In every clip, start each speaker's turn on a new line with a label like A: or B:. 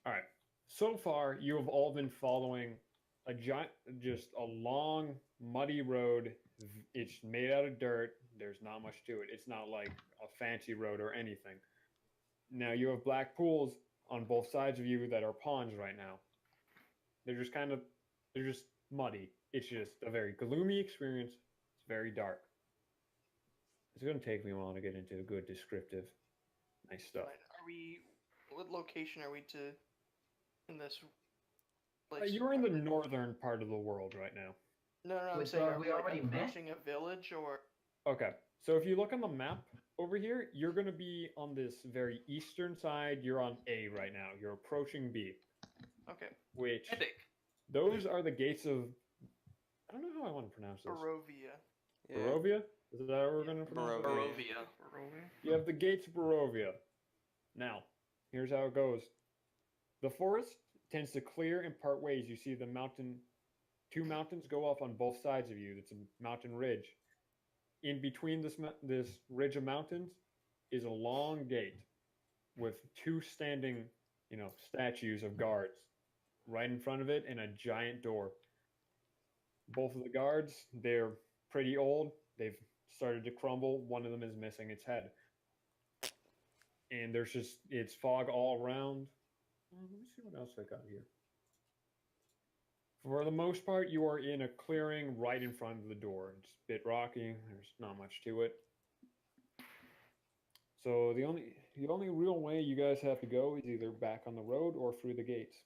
A: All right. So far, you have all been following a giant, just a long, muddy road. It's made out of dirt. There's not much to it. It's not like a fancy road or anything. Now you have black pools on both sides of you that are ponds right now. They're just kind of, they're just muddy. It's just a very gloomy experience. It's very dark. It's going to take me a while to get into good descriptive, nice stuff.
B: Right. What location are we in this place?
A: You're in the northern part of the world right now.
B: No, I'm
C: Wait,
B: saying,
C: so
B: are
C: we
B: we
C: already met?
B: approaching a village or?
A: Okay, so if you look on the map over here, you're going to be on this very eastern side. You're on A right now. You're approaching B.
B: Okay.
A: Which,
D: Epic.
A: those are the gates of, I don't know how I want to pronounce this.
B: Barovia.
D: Yeah.
A: Barovia? Is that how we're going to pronounce it?
D: Barovia.
A: You have the gates of Barovia. Now, here's how it goes. The forest tends to clear in part ways. You see the mountain, two mountains go off on both sides of you. It's a mountain ridge. In between this ridge of mountains is a long gate with two standing, statues of guards right in front of it and a giant door. Both of the guards, they're pretty old. They've started to crumble. One of them is missing its head. And it's fog all around. Let me see what else I got here. For the most part, you are in a clearing right in front of the door. It's a bit rocky. There's not much to it. So the only real way you guys have to go is either back on the road or through the gates.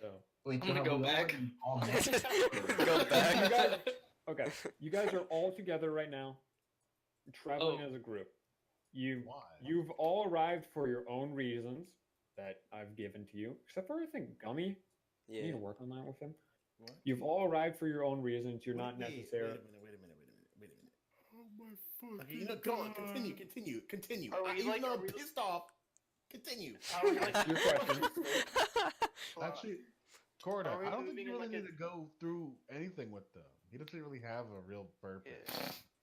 A: So
C: Wait,
D: I'm gonna
C: have
D: go
C: we
D: back.
C: already all met?
D: Go back.
A: okay, you guys are all together right now, traveling
D: Oh.
A: as a group.
E: Why?
A: You've all arrived for your own reasons that I've given to you, except for I think Gummy. You need
D: Yeah.
A: to work on that with him.
E: What?
A: You've all arrived for your own reasons. You're not necessarily.
E: Wait a minute. Oh my fucking. Okay, go on. Continue.
B: Are we
E: Even though
B: are
E: I'm
B: we-
E: pissed off. Continue.
B: Are we like
A: Your question.
E: Actually, Corda,
B: Are we
E: I don't think
B: moving
E: you
B: in
E: really
B: like a-
E: need to go through anything with them. He doesn't really have a real purpose.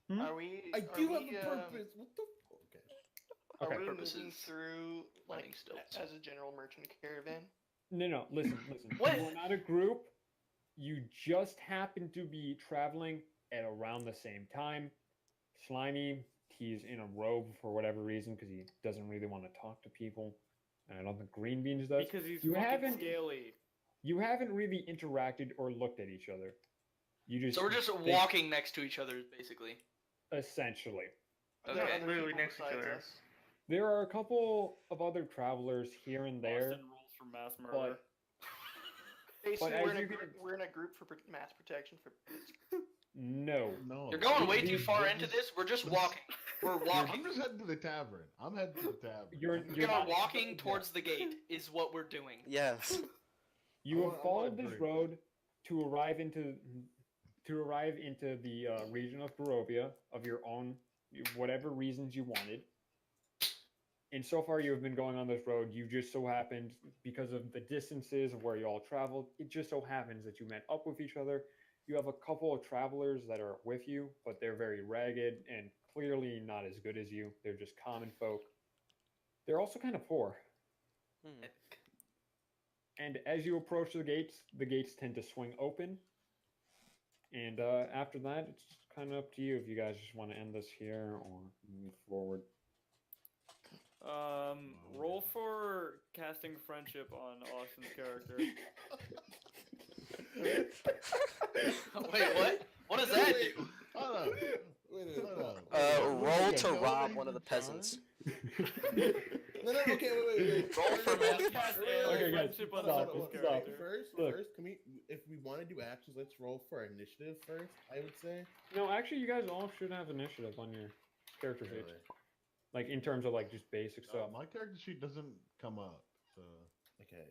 B: Yeah. Are we?
E: I
B: are
E: do
B: we,
E: have a purpose. What the? Okay.
B: Are
A: Okay.
B: we
D: Purposes.
B: moving through like
D: Finding stilts.
B: as a general merchant caravan?
A: No. Listen.
D: What?
A: You are not a group. You just happen to be traveling at around the same time. Slimy, he's in a robe for whatever reason because he doesn't really want to talk to people. And I don't think Green Beans does.
F: Because he's
A: You
F: fucking
A: haven't-
F: scaly.
A: You haven't really interacted or looked at each other. You just
D: So we're just
A: think-
D: walking next to each other, basically.
A: essentially.
B: Are there
D: Okay.
B: other
F: Literally
B: people
F: next to each
B: besides
F: other.
B: us?
A: There are a couple of other travelers here and there,
F: Boston rules for mass murder.
A: but
B: Basically,
A: as
B: we're in, a
A: you
B: gr-
A: can-
B: we're in a group for mass protection for.
A: no.
E: No.
D: You're going way
A: These-
D: too far
E: these-
D: into this. We're just walking. We're
E: I'm
D: walking.
E: just heading to the tavern. I'm heading to the tavern.
A: You're
D: We are
A: not-
D: walking towards the gate. Is what we're doing.
G: Yes.
A: You
E: I
A: have
E: wanna
A: followed this
E: drink.
A: road to arrive into the region of Barovia of your own, whatever reasons you wanted. And so far, you have been going on this road. You just so happened, because of the distances of where you all traveled, it just so happens that you met up with each other. You have a couple of travelers that are with you, but they're very ragged and clearly not as good as you. They're just common folk. They're also kind of poor.
G: Hmm.
A: And as you approach the gates tend to swing open. And after that, it's kind of up to you if you guys just want to end this here or move forward.
F: Roll for casting friendship on Austin's character.
D: Wait, what? What does that do?
E: Hold on. Hold on.
G: Roll to rob one of the peasants.
H: No, okay, wait.
D: Roll for mass
F: Cast
A: Okay, guys,
F: friendship on
A: stop,
F: Austin's
A: stop.
F: character.
A: Look.
H: First, can we, if we want to do actions, let's roll for initiative first, I would say.
A: No, actually, you guys all should have initiative on your character sheet.
H: Really?
A: Like, in terms of, like, just basic stuff.
E: My character sheet doesn't come up, so.
H: Okay.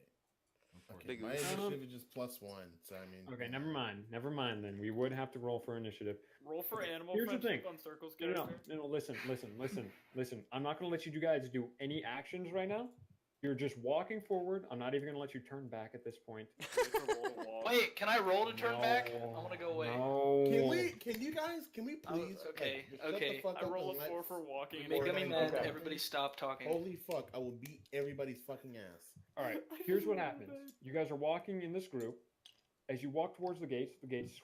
E: unfortunately.
G: Big
H: My
G: oof.
H: initiative is just +1, so I mean.
A: Okay, never mind then. We would have to roll for initiative.
F: Roll for
A: Okay,
F: animal
A: here's the
F: friendship
A: thing.
F: on Circle's
A: No,
F: character.
A: listen. I'm not going to let you guys do any actions right now. You're just walking forward. I'm not even going to let you turn back at this point.
D: Wait, can I roll to turn back? I want to go away.
A: No.
H: Can we please?
D: okay,
H: just shut
D: okay.
H: the fuck
F: I
H: up
F: roll
H: and
F: a
H: let
F: 4 for walking.
D: You're making me mad.
A: Okay.
D: Everybody stop talking.
H: Holy fuck! I will beat everybody's fucking ass.
A: All right, here's what happens. You guys are walking in this group. As you walk towards the gates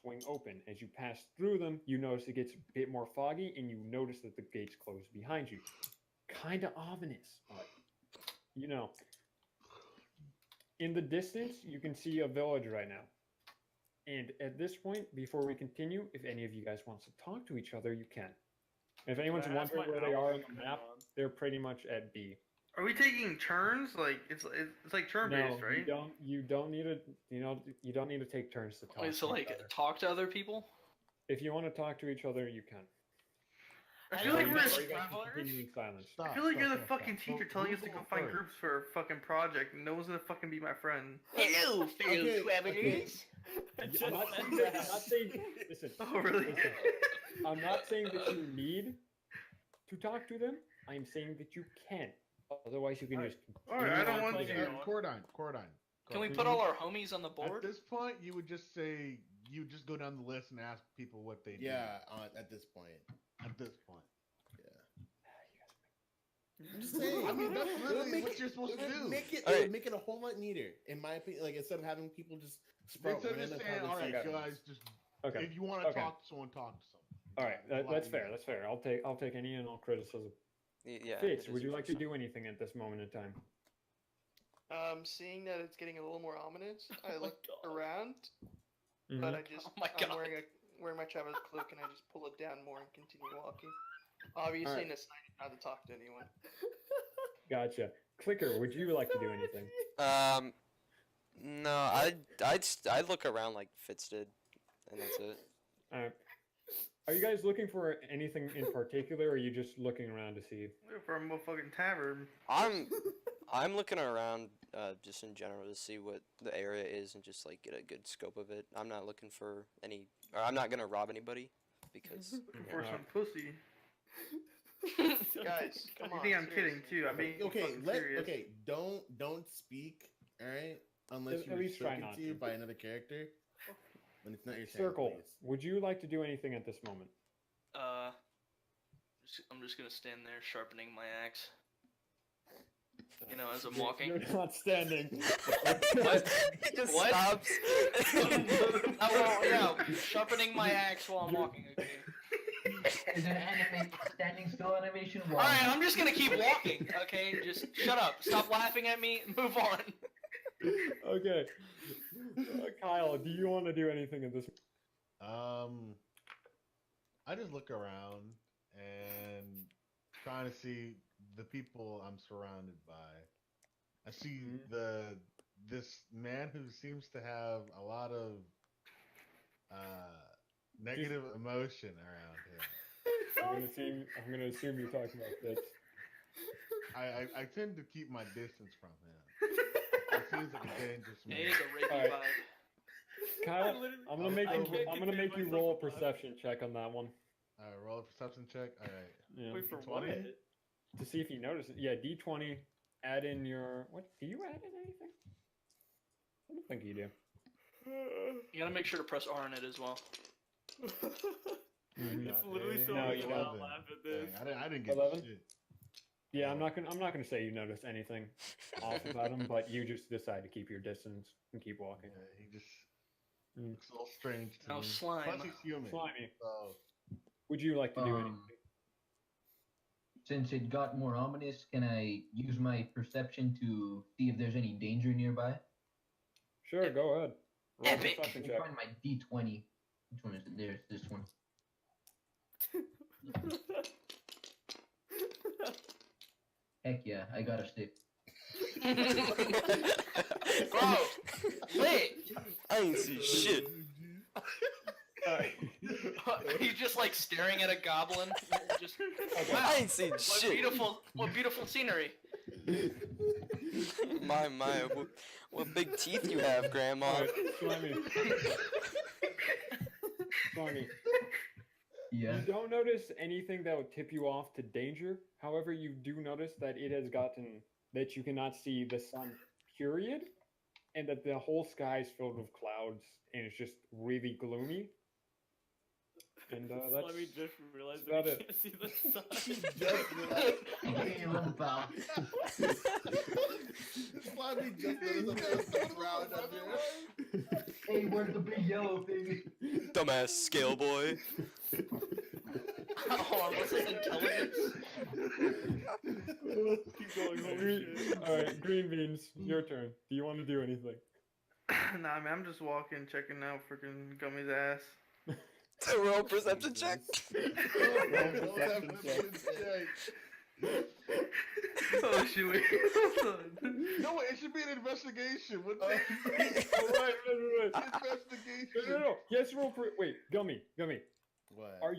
A: swing open. As you pass through them, you notice it gets a bit more foggy, and you notice that the gates close behind you. Kind of ominous, but you know. In the distance, you can see a village right now. And at this point, before we continue, if any of you guys wants to talk to each other, you can. If anyone's wondering where they are on the map, they're pretty much at B.
B: Are we taking turns? Like it's like turn based, right?
A: You don't need to you don't need to take turns to talk.
D: Wait, so
A: to
D: like
A: each other.
D: talk to other people?
A: If you want to talk to each other, you can.
B: I feel like
A: Or
B: we're.
A: you guys can continue in silence.
B: I feel like you're the fucking teacher telling us to go find groups for a fucking project, and no one's gonna fucking be my friend.
D: Hello, fellow
H: Okay,
D: travelers.
A: I'm not saying that. I'm not saying. Listen.
B: Oh really?
A: Listen, I'm not saying that you need to talk to them. I'm saying that you can. Otherwise, you can just.
B: Alright, I don't want
A: continue
B: to.
A: on
E: Cordine.
D: Can we put all our homies on the
E: At
D: board?
E: this point, you would just say you just go down the list and ask people what they do.
H: Yeah, at this point.
E: At this point.
H: I'm just saying.
E: I mean, that's
H: It'll
E: literally
H: make
E: what
H: it-
E: you're supposed to
H: it'll
E: do.
H: Make it,
G: Alright.
H: it'll make it a whole lot neater, in my opinion. Like instead of having people just sprout
E: Instead of
H: random
E: just saying, all right,
H: conversations.
E: guys, just
A: Okay.
E: if you want to
A: Okay.
E: talk to someone, talk to someone.
A: All right.
E: A lot
A: That's
E: easier.
A: fair. That's fair. I'll take any and all criticism.
G: Yeah.
A: Fitz,
G: it
A: would
G: is
A: you like to
G: interesting.
A: do anything at this moment in time?
B: Seeing that it's getting a little more ominous, I look
F: God.
B: around,
A: Mhm.
B: but I just
D: Oh my
B: I'm
D: God.
B: wearing my traveler's cloak, and I just pull it down more and continue walking. Obviously,
A: Alright.
B: in a sign not to talk to anyone.
A: Gotcha. Clicker, would you like to do anything?
G: No, I'd look around like Fitz did, and that's it.
A: Are you guys looking for anything in particular, or are you just looking around to see?
B: From a fucking tavern.
G: I'm looking around just in general to see what the area is and just like get a good scope of it. I'm not looking for any, or I'm not gonna rob anybody because
B: For some pussy. Guys,
D: Come
B: you
D: on,
B: think I'm kidding
D: seriously.
B: too? I'm being fucking serious.
H: Don't speak. All right, unless
A: At
H: you were
A: least try
H: spoken
A: not
H: to you
A: to.
H: by another character. When it's not your turn,
A: Circle,
H: please.
A: would you like to do anything at this moment?
D: I'm just gonna stand there sharpening my axe. You know, as I'm
A: You're-
D: walking.
A: You're not standing.
D: What?
G: he just
D: What?
G: stops.
D: Oh, well, yeah, sharpening my axe while I'm walking. Okay.
C: Is an standing still animation?
D: All right, I'm just gonna keep walking. Okay, just shut up. Stop laughing at me. Move on.
A: Okay. Kyle, do you want to do anything at this?
E: I just look around and trying to see the people I'm surrounded by. I see this man who seems to have a lot of negative emotion around him.
A: I'm gonna assume you're talking about Fitz.
E: I tend to keep my distance from him. He seems like a dangerous man.
D: Hey, the rapey
A: Alright.
D: vibe.
A: Kyle, I'm gonna make
F: I
A: you.
F: can't
A: I'm gonna
F: contain
A: make you
F: myself
A: roll a
F: from laughing.
A: perception check on that one.
E: Alright, roll a perception check. Alright.
A: Yeah.
F: Wait for
E: 20?
F: what?
A: To see if you notice it. Yeah, D20. Add in your what? Do you add in anything? I don't think you do.
D: You gotta make sure to press R on it as well.
A: Mhm.
F: It's literally so
A: No,
F: hard
A: you
F: to
A: don't.
F: not laugh at this.
E: Dang, I didn't get
A: 11?
E: shit.
A: Yeah, I'm not gonna say you notice anything off about him, but you just decide to keep your distance and keep walking.
E: Yeah, he just
A: Mm.
E: looks a little strange to
D: Now
E: me.
D: slime.
E: Plus he's human.
A: Slimy,
E: So
A: would you like to do anything?
C: Since it got more ominous, can I use my perception to see if there's any danger nearby?
A: Sure, go ahead. Roll a
D: Epic.
A: perception
C: Let me
A: check.
C: find my D20. Which one is it? There's this one. Heck yeah, I got a 6.
D: Bro, lit.
G: I ain't see shit.
D: He's just like staring at a goblin. Just
A: Okay.
D: wow.
G: I ain't seen
D: What
G: shit.
D: beautiful scenery.
G: My, what big teeth you have, Grandma.
A: Alright, Slimy. Slimy.
C: Yeah.
A: You don't notice anything that would tip you off to danger. However, you do notice that that you cannot see the sun, period, and that the whole sky is filled with clouds and it's just really gloomy. And that's
F: Slimy just realized
A: about
F: that we
A: it.
F: can't see the sun.
H: Just realized.
C: Hey, little pal.
H: Slimy just noticed that there was some round up here.
C: Hey, where's the big yellow thing?
G: Dumbass scale boy.
D: Hold on, what's his intelligence?
F: Keep going, holy shit.
A: All right, green beans, your turn. Do you want to do anything?
B: Nah, man, I'm just walking, checking out freaking Gummy's ass.
G: Roll perception check.
A: Perception check.
B: Oh shoot! Wait, hold on.
E: No, wait, it should be an investigation. What
A: Oh,
E: the
A: right.
E: investigation?
A: No. Yes, wait, Gummy.
H: What?
A: Are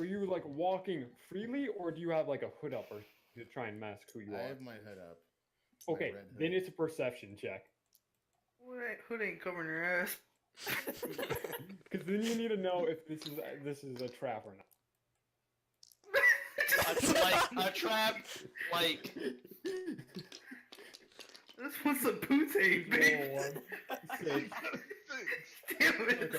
A: you like walking freely, or do you have like a hood up, or to try and mask who you
H: I
A: are?
H: have my hood up. My
A: Okay,
H: red
A: then
H: hood.
A: it's a perception check.
B: Hood ain't covering your ass.
A: Because then you need to know if this is a trap or not.
D: A trap, like.
B: This one's some poutine, baby.
A: Roll 1, 6,
B: Damn it.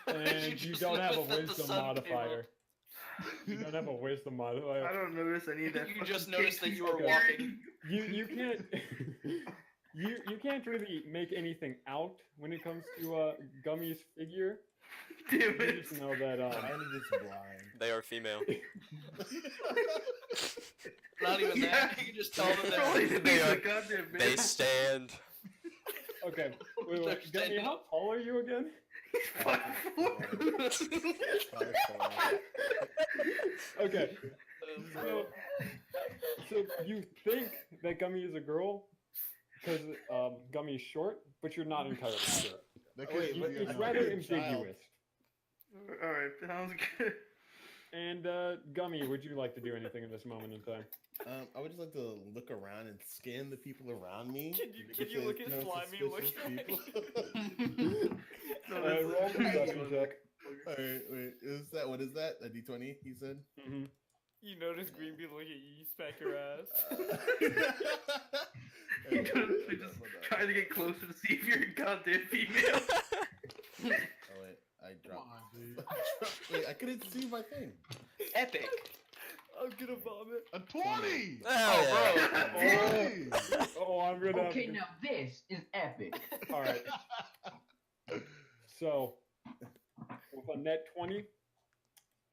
A: and you don't have a
D: noticed that the
A: wisdom
D: sun came up.
A: modifier. You don't have a wisdom
B: I
A: modifier.
B: don't notice any of that.
D: You just
B: fucking
D: noticed that
B: cake
D: you were
A: Okay.
D: walking.
A: You can't you can't really make anything out when it comes to Gummy's figure.
B: Damn
A: You
B: it.
A: just know that
H: I'm just blind.
G: They are female.
D: Not even
B: Yeah.
D: that. You can just tell them
B: Probably
D: that.
G: They
B: the
G: are-
B: goddamn
G: They
B: bitch.
G: stand.
A: okay. Wait,
D: They're
A: Gummy,
D: standing
A: how
D: up.
A: tall are you again?
B: He's 5'4".
A: Okay. So you think that Gummy is a girl because Gummy is short, but you're not entirely sure.
E: That
H: Oh, wait,
E: could
A: You-
E: be
H: but
A: it's
E: a-
A: rather
H: a child.
A: ambiguous.
B: Alright, sounds good.
A: And Gummy, would you like to do anything in this moment in time?
H: I would just like to look around and scan the people around me.
F: Can
H: because
F: you look
H: there's
F: at
H: no
F: Slimy
H: suspicious
F: looking at
H: people.
A: Roll a perception check.
H: Alright, wait, what is that? A D20, he said?
A: Mm-hmm.
F: You notice Green Bean look at you, you smack your ass.
B: We just trying to get closer to see if you're a goddamn female.
H: Oh wait, I dropped. Wait, I couldn't see my thing.
D: Epic.
F: I'm gonna vomit.
E: A 20!
G: Oh,
E: A 20!
A: Oh, I'm gonna.
C: Okay, now this is epic.
A: All right. So, with a net 20,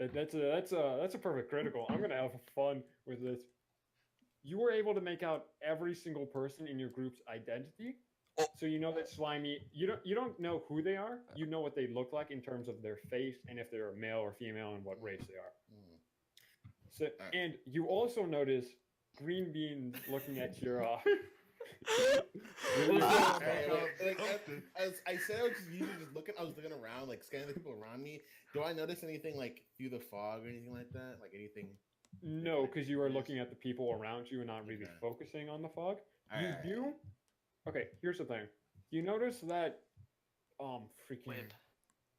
A: that's a perfect critical. I'm gonna have fun with this. You were able to make out every single person in your group's identity,
G: Oh.
A: so you know that Slimy. You don't know who they are. You know what they look like in terms of their face and if they're male or female and what race they are.
H: Hmm.
A: So, and you also notice Green Beans looking at your.
H: As I said, I was just usually just looking. I was looking around, like scanning the people around me. Do I notice anything like through the fog or anything like that? Like anything?
A: No, because you are looking at the people around you and not really
H: Okay.
A: focusing on the fog.
H: Alright.
A: You do. Okay, here's the thing. You notice that, freaking
D: Wind.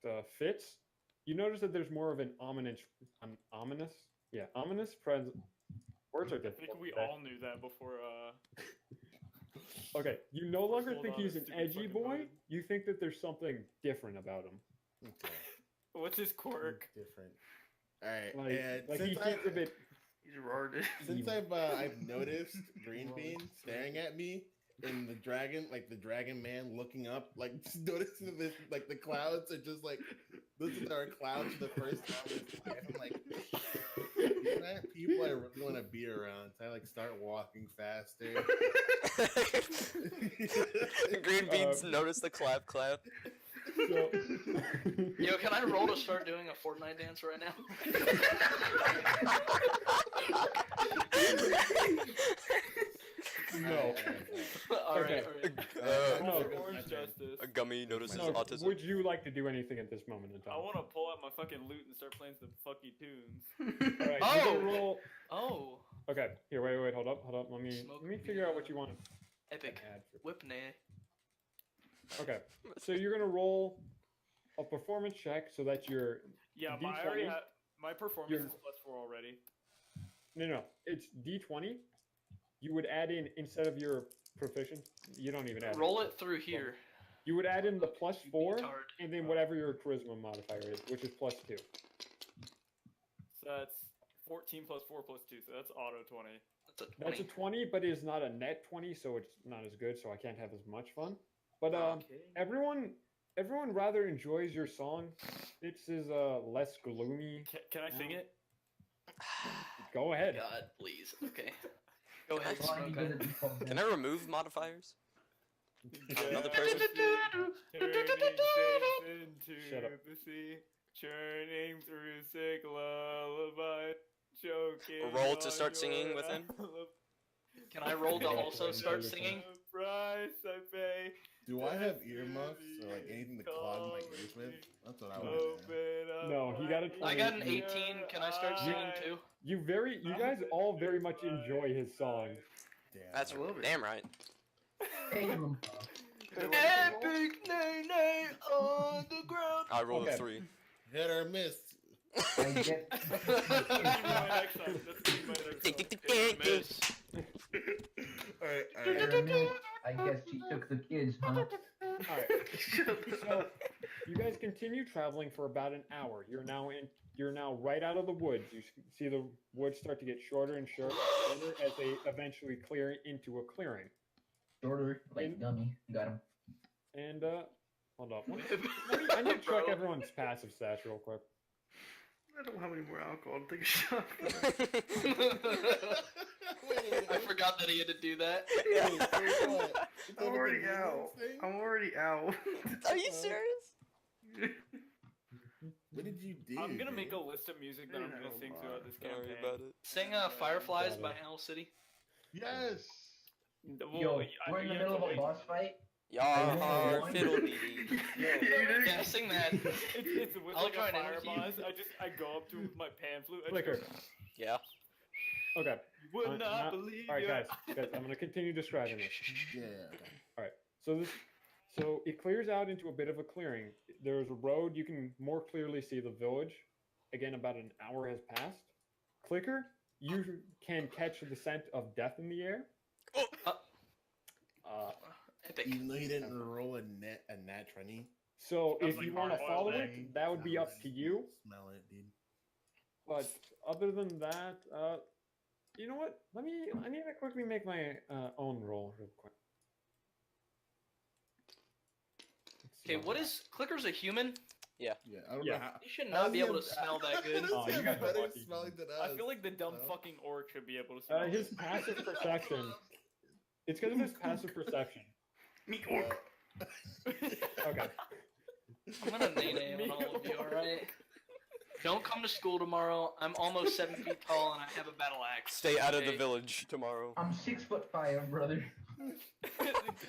A: the fits. You notice that there's more of an ominous presence. Words are
F: I
A: difficult.
F: think we
A: today.
F: all knew that before,
A: Okay, you no longer
F: Hold
A: think
F: on,
A: he's
F: a
A: an
F: stupid
A: edgy
F: fucking
A: boy.
F: hood.
A: You think that there's something different about him.
H: Okay.
F: what's his quirk?
H: Different. All right.
A: Like,
H: and
A: like he
H: since
A: seems a bit.
B: He's retarded.
H: Since I've noticed Green Bean staring at me and the dragon man looking up, like just noticing this, like the clouds are just like listen to our clouds for the first time in his life. I'm like, these aren't people I really want to be around. So I like start walking faster.
G: Green beans notice the clap.
A: So,
D: Yo, can I roll to start doing a Fortnite dance right now?
A: no.
D: Alright,
A: Okay.
D: alright.
A: No.
F: Orange Justice.
G: A gummy notices
A: No,
G: autism.
A: would you like to do anything at this moment in
F: I
A: time?
F: want to pull out my fucking loot and start playing some fucky tunes.
A: All right,
D: Oh!
A: you're gonna roll.
D: Oh,
A: Okay, here, wait, hold up. Let me
D: Smoke
A: figure out what
D: me
A: you want to
D: epic.
A: add.
D: Whip nay.
A: Okay, so you're gonna roll a performance check so that you're
F: Yeah,
A: D20?
F: I already have, my performance
A: You're-
F: is +4 already.
A: no, it's D20, you would add in, instead of your proficient, you don't even add
D: Roll it through here.
A: You would add in the +4
D: retard.
A: and then whatever your charisma modifier is, which is +2.
F: So that's 14 plus 4 plus 2, so that's auto 20.
D: That's a 20.
A: That's a 20, but it is not a net 20, so it's not as good, so I can't have as much fun. But everyone rather enjoys your song. This is less gloomy.
F: Can I sing it?
A: Go ahead.
D: God, please. Okay. Go ahead.
C: Why are you
D: Smoke.
C: gonna default
G: Can
C: that?
G: I remove modifiers? Another
F: Turning
G: person?
F: faith into
A: Shut up.
F: the sea, churning through sick lullaby, choking.
G: Roll to
F: on
G: start singing
F: your
G: with him?
D: Can I roll to also start singing?
F: The price I pay.
H: Do I have earmuffs or like anything to clog my ears with? That's what I want to know.
F: Open up
A: No, he got a
F: my
A: 20.
D: I got an 18. Can I start singing too?
A: You guys all very much enjoy his song.
H: Damn.
G: That's damn right.
C: Hey, you-
D: Epic nay nay on the ground.
G: I rolled
A: Okay.
G: a 3.
H: Hit or miss.
C: I get
F: That's gonna be my next time. That's gonna be my next time.
D: Miss.
H: Alright,
C: Pyramid. I guess she took the kids, huh?
A: Alright. So you guys continue traveling for about an hour. You're now right out of the woods. You see the woods start to get shorter and shorter as they eventually clear into a clearing.
C: Shorter, like dummy. Got him.
A: And hold up. I need to check everyone's passive stats real quick.
B: I don't have any more alcohol to take a shot.
D: I forgot that he had to do that.
B: I'm already out. I'm already out.
G: Are you serious?
H: What did you do?
F: I'm gonna make a
H: man?
F: list of music that I'm gonna sing throughout this
G: Sorry
F: campaign.
G: about it.
D: Sing Fireflies by Owl City.
E: Yes.
F: Well,
C: Yo,
F: I-
C: we're in the
F: you
C: middle
F: have
C: of
F: to
C: a
F: wait.
C: boss fight.
G: Yar
C: know
G: har
C: one.
G: fiddle dee dee.
D: Yeah, sing that.
F: It's with
D: I'll
F: like
D: join
F: a
D: in
F: fire
D: with you.
F: boss. I go up to him with my pan flute. I
A: Flicker.
F: just go,
G: Yeah.
A: Okay.
F: you would not
A: Now-
F: believe.
A: All right,
F: ya."
A: guys. I'm gonna continue describing this.
H: Yeah. Okay.
A: So it clears out into a bit of a clearing. There's a road. You can more clearly see the village. Again, about an hour has passed. Clicker, you can catch the scent of death in the air.
D: Epic.
H: Even though he didn't roll a nat 20.
A: So
F: Smells
A: if
F: like
A: you want to
F: hard
A: follow
F: boiled
A: it,
F: egg.
A: that would be up to you.
H: Smell it, dude.
A: But other than that, you know what? I need to quickly make my own roll real quick. Let's see
D: Okay, what is Clicker's a human?
H: Yeah, I don't
A: Yeah.
H: know how.
D: You should
H: How's
D: not be
H: he
D: able to
H: have-
D: smell that good.
A: Oh, you guys are
H: better
A: lucky.
H: smelling than us.
F: I feel like the dumb
H: No?
F: fucking orc should be able to smell.
A: His
F: this.
A: passive perception. It's because of his passive perception.
B: Me orc.
A: Okay.
D: I'm gonna nay on all of you, alright? Don't come to school tomorrow. I'm almost 7 feet tall and I have a battle axe.
G: Stay out of the
D: Okay?
G: village tomorrow.
C: I'm 6'5", brother.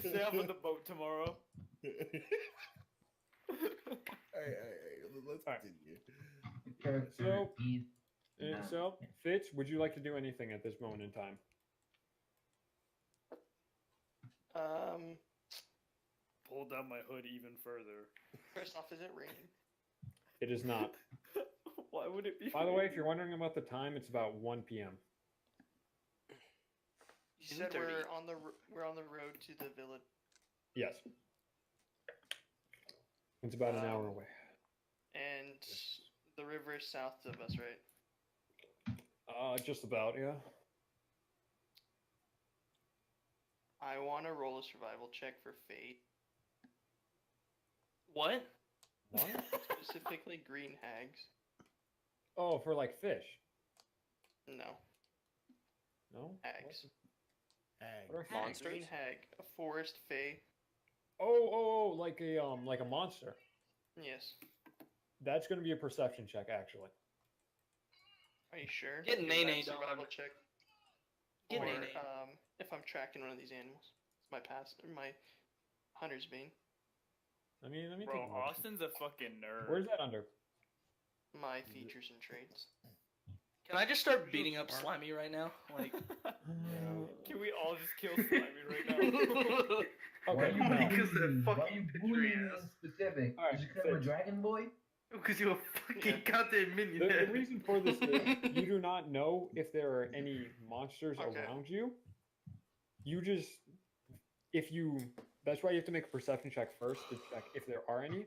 F: Stay up on the boat tomorrow.
H: Alright, let's
A: Alright.
H: continue.
C: Character
A: So-
C: is
A: So, Fitz, would you like to do anything at this moment in time?
F: Pull down my hood even further.
B: First off, is it raining?
A: It is not.
F: Why would it be?
A: By the way, if
F: raining?
A: you're wondering about the time, it's about 1 p.m.
B: You said
D: 1:30.
B: we're on the road to the village.
A: Yes. It's about an hour away.
B: And the river is south of us, right?
A: Just about, yeah.
B: I want to roll a survival check for fate,
D: What?
A: What?
B: specifically green hags.
A: Oh, for like fish?
B: No,
A: No?
B: hags.
H: Hag.
A: What are
B: A
G: Monsters?
B: green hag, a forest fae.
A: Oh, like a monster.
B: Yes.
A: That's going to be a perception check, actually.
B: Are you sure?
D: Get
B: Is
D: nay
B: that a
D: nay, dog.
B: survival check.
D: Get
B: or,
D: nay-nay.
B: if I'm tracking one of these animals, it's my hunter's bane.
A: Let me
F: Bro,
A: take a look.
F: Austin's a fucking nerd.
A: Where's that under?
B: My features and traits.
D: Can I just start beating up Slimy right now? Like,
F: Can we all just kill Slimy right now?
C: Why are
A: Okay,
C: you
A: no.
B: Because of
C: bullying?
B: that
C: Why are
B: fucking
C: you
B: picture
C: bullying
B: he
C: me
B: has.
C: in specific?
A: Alright,
C: Just because I'm a
A: Fitz.
C: dragon boy?
B: Because you're a fucking goddamn minion.
A: The reason for this is you do not know if there are any monsters
B: Okay.
A: around you. you just that's why you have to make a perception check first to check if there are any,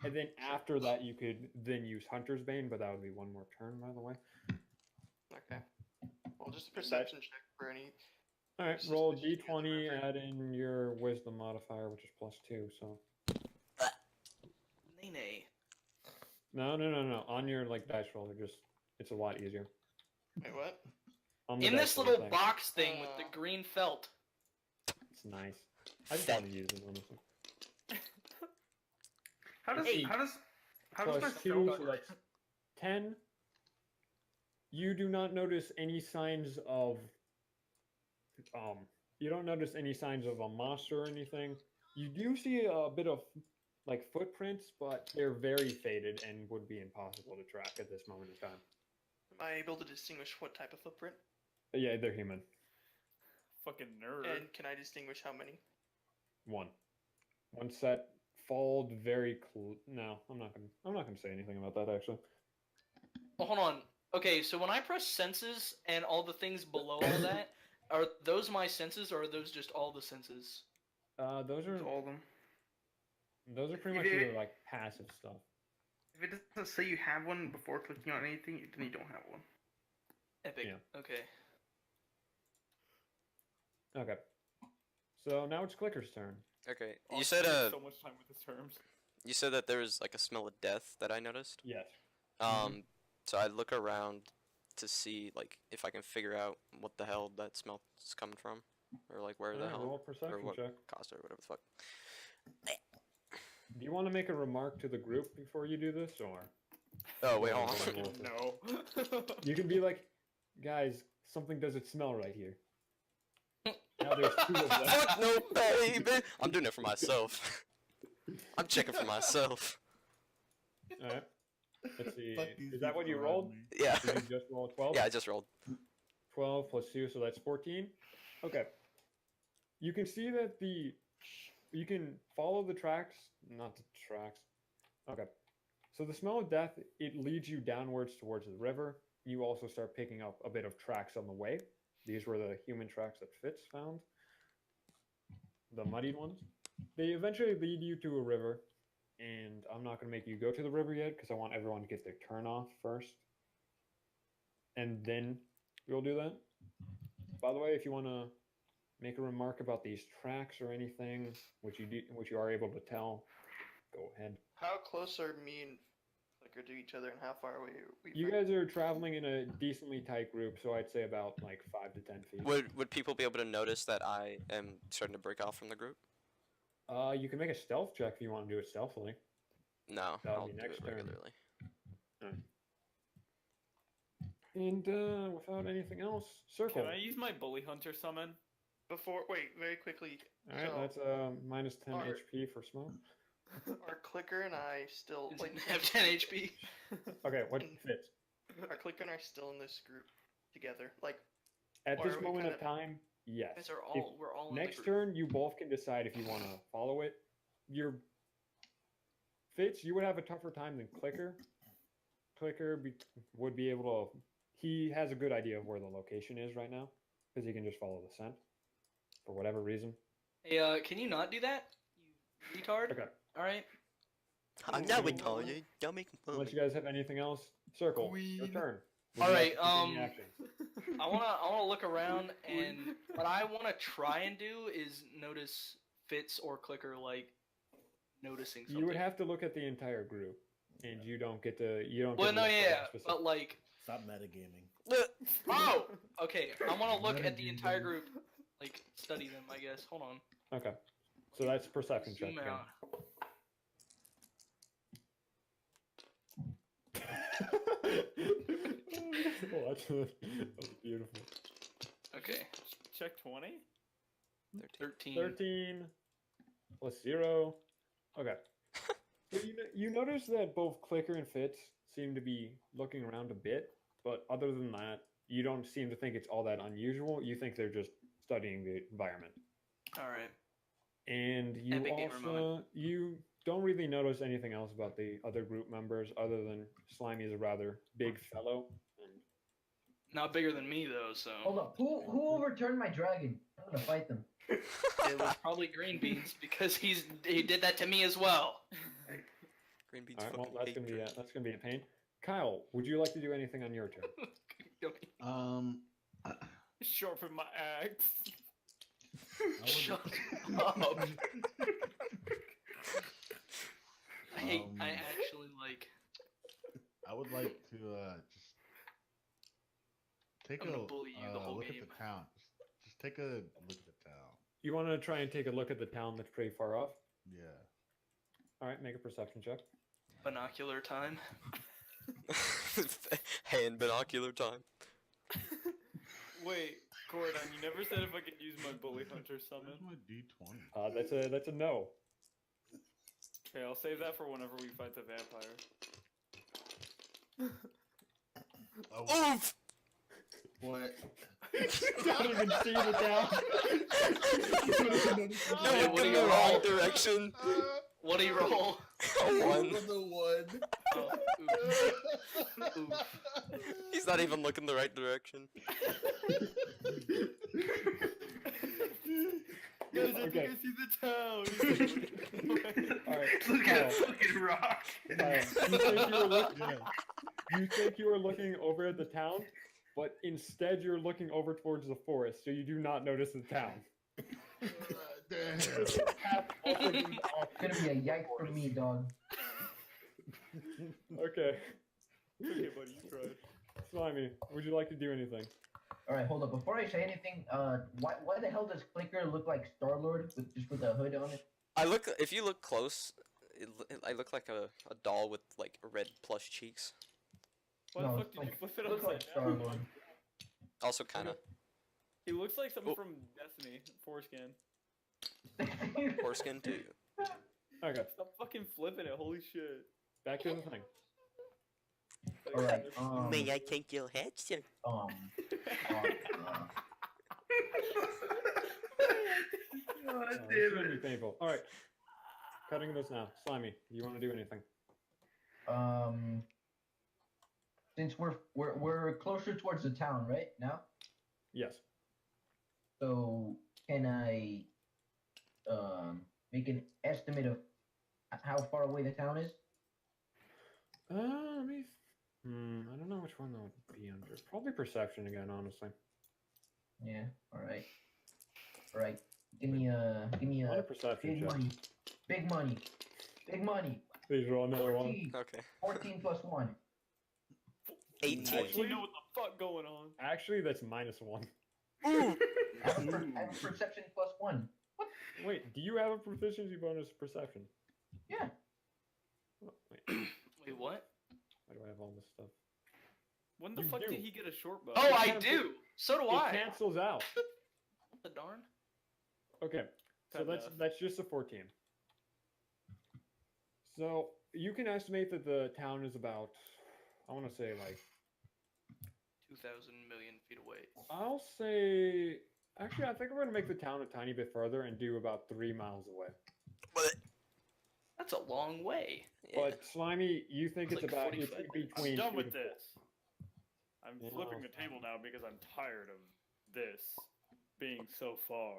A: and then after that you could then use Hunter's Bane, but that would be one more turn, by the way.
B: Okay. Well, just a perception check for any.
A: All right, roll
B: suspicious near the
A: d20,
B: river.
A: add in your Wisdom modifier, which is +2. So
D: Nene.
A: no. On your dice roller, it's a lot easier.
B: Wait, what?
A: On the
D: In
A: dice
D: this
A: roller
D: little
A: thing.
D: box thing with the green felt.
A: It's nice. I just want to use it, honestly.
I: How does
A: Eight
I: how does my
A: Plus
I: spell
A: 2,
I: work?
A: so that's 10. You do not notice any signs of you don't notice any signs of a monster or anything. You do see a bit of footprints, but they're very faded and would be impossible to track at this moment in time.
B: Am I able to distinguish what type of footprint?
A: But yeah, they're human.
F: Fucking nerd.
B: And can I distinguish how many?
A: One set followed very No, I'm not gonna say anything about that actually.
D: Well, hold on. Okay, so when I press senses and all the things below all that, are those my senses or are those just all the senses?
A: Those are
I: All of them.
A: pretty much your passive stuff.
I: If it doesn't say you have one before clicking on anything, then you don't have one.
D: Epic.
A: Yeah.
D: Okay.
A: Okay. So now it's Clicker's turn.
G: Okay.
F: Oh,
G: You said
F: spending so much time with his terms.
G: you said that there was a smell of death that I noticed.
A: Yes.
G: So I look around to see if I can figure out what the hell that smell is coming from, or where the
A: Alright,
G: hell,
A: roll a perception
G: or what
A: check.
G: cost, or whatever the fuck.
A: Do you want to make a remark to the group before you do this, or
G: Oh wait, hold
A: Fucking
G: on.
F: Fucking no.
A: you can be like, guys, something doesn't smell right here. Now there's 2 of them.
G: Fuck no, baby. I'm doing it for myself. I'm checking for myself.
A: Alright. Let's see.
E: Fuck these
A: Is that what you
E: people around
A: rolled?
E: me.
G: Yeah.
A: Did you just roll a 12?
G: Yeah, I just rolled.
A: 12 plus 2, so that's 14. Okay. You can see that you can follow the tracks, not the tracks. Okay. So the smell of death, it leads you downwards towards the river. You also start picking up a bit of tracks on the way. These were the human tracks that Fitz found. The muddied ones. They eventually lead you to a river, and I'm not going to make you go to the river yet because I want everyone to get their turn off first. And then we'll do that. By the way, if you want to make a remark about these tracks or anything, which you are able to tell, go ahead.
B: How close are me and Flicker to each other, and how far away are we?
A: You
B: from-
A: guys are traveling in a decently tight group, so I'd say about 5 to 10 feet.
G: Would people be able to notice that I am starting to break off from the group?
A: You can make a stealth check if you want to do it stealthily.
G: No,
A: That'll
G: I'll
A: be
G: do
A: next
G: it
A: turn.
G: regularly.
A: And without anything else, circle.
F: Can I use my bully hunter summon?
B: Wait, very quickly.
A: All right,
B: so,
A: that's minus 10
B: Alright.
A: HP for smoke.
B: Are Clicker and I still
D: Does it have 10 HP?
A: Okay, what fits?
B: Are Clicker and I still in this group together?
A: At
B: Or
A: this
B: are we
A: moment
B: kind
A: of time, yes.
D: Guys are
A: If-
D: all we're all in
A: Next
D: the group.
A: turn, you both can decide if you want to follow it. Your Fitz, you would have a tougher time than Clicker. Would be able to. He has a good idea of where the location is right now because he can just follow the scent for whatever reason.
D: Hey, can you not do that? You retard.
A: Okay.
D: All right.
G: I'm not with all you. Don't make fun of
A: Unless
G: me.
A: you guys have anything else, circle. Your
B: Queen.
A: turn.
D: All
A: Would you
D: right,
A: like to take any action?
D: I wanna look around, and what I wanna try and do is notice Fitz or Clicker noticing something.
A: You would have to look at the entire group, and you don't get to. You don't.
D: Well,
A: get to
D: no,
A: look for
D: yeah,
A: specific-
D: but
H: Stop metagaming.
D: oh, okay. I want to look at the entire group, study them. I guess. Hold on.
A: Okay. So that's perception check.
D: Zoom
A: again.
D: out.
A: Oh, that's beautiful.
D: Okay.
F: Check 20?
D: 13.
A: 13 plus 0. Okay. So you notice that both Clicker and Fitz seem to be looking around a bit, but other than that, you don't seem to think it's all that unusual. You think they're just studying the environment.
D: All right.
A: And you
D: Epic gamer
A: also
D: moment.
A: you don't really notice anything else about the other group members other than Slimy is a rather big fellow.
D: Not bigger than me though, so.
C: Hold up. Who overturned my dragon? gonna fight them.
D: It was probably green beans because he did that to me as well.
G: Green beans
A: All right, well,
G: fucking
A: that's
G: hate
A: gonna be
G: Drake.
A: that's gonna be a pain. Kyle, would you like to do anything on your turn?
F: Sharpen my axe.
E: I
D: Shut
E: would,
D: up. I actually like.
E: I would like to just take
D: I'm
E: a
D: gonna bully you the whole
E: look
D: game.
E: at the town. Just take a look at the town.
A: You want to try and take a look at the town that's pretty far off?
E: Yeah.
A: All right, make a perception check.
D: Binocular time.
G: Hand binocular time.
F: Wait, Gordon, you never said if I could use my bully hunter summon.
E: Where's my D20?
A: That's a no.
F: Okay, I'll save that for whenever we fight the vampire.
E: Oh,
G: Oof!
H: What?
A: Don't even see the town.
G: You
D: Hey,
G: looked
D: what do
G: in
D: you
G: the
D: roll?
G: wrong direction.
D: What do you roll?
G: A one.
H: The one.
D: Oh, oof. Oof.
G: He's not even looking the right direction.
F: Guys, I
A: Okay.
F: think I see the town.
A: All right,
I: Look
A: Kyle,
I: at fucking rock.
A: You think you were looking over at the town, but instead you're looking over towards the forest, so you do not notice the town.
E: damn.
C: It's gonna be a yike for me, dog.
A: Okay,
F: Okay, buddy, you tried.
A: Slimy, would you like to do anything?
C: All right, hold up. Before I say anything, why the hell does Clicker look like Star Lord with a hood on it?
G: If you look close, I look like a doll with like red plush cheeks.
F: Why
C: No,
F: the
C: it's
F: fuck did you
C: like-
F: flip it
C: Looks like
F: upside
C: Star
F: down?
C: Lord.
G: Also kinda.
F: He looks like something
G: Oh.
F: from Destiny, Foreskin.
G: Foreskin too.
A: Okay,
F: Stop fucking flipping it, holy shit.
A: back to the thing.
C: All right.
G: I take your head, sir?
C: Uh,
I: God
A: It's
I: damn
A: gonna be
I: it.
A: painful. All right, cutting this now. Slimy, do you want to do anything?
C: Since we're closer towards the town, right now.
A: Yes.
C: So can I make an estimate of how far away the town is?
A: Let me. I don't know which one that would be under. Probably perception again, honestly.
C: Yeah. All right. All right. Give me a
A: On a perception
C: big
A: check.
C: money. Big money. Big money.
A: Please roll another one.
C: 14,
G: Okay.
C: 14 plus 1.
G: 18.
F: Actually, know what the fuck going on.
A: Actually, that's -1.
G: Ooh!
C: I have a perception plus 1.
A: Wait, do you have a proficiency bonus perception?
C: Yeah.
A: Oh, wait,
D: Wait, what?
A: why do I have all this stuff?
F: When the
A: You
F: fuck
A: do.
F: did he get a short bow?
D: Oh, I
A: cancel-
D: do. So do
A: It
D: I.
A: cancels out.
D: What the darn?
A: Okay, so
F: Cut
A: that's
F: math.
A: that's just a 14. So you can estimate that the town is about, I want to say like,
D: 2,000 million feet away.
A: I'll say, actually, I think we're gonna make the town a tiny bit further and do about 3 miles away.
G: But
D: That's a long way.
G: yeah.
A: But Slimy, you think
D: It's
A: it's
D: like
A: about
D: 45
A: it's
D: minutes.
A: between.
F: I'm done
A: 2
F: with
A: to 4.
F: this. I'm
A: Yeah,
F: flipping the
A: fine.
F: table now because I'm tired of this being so far.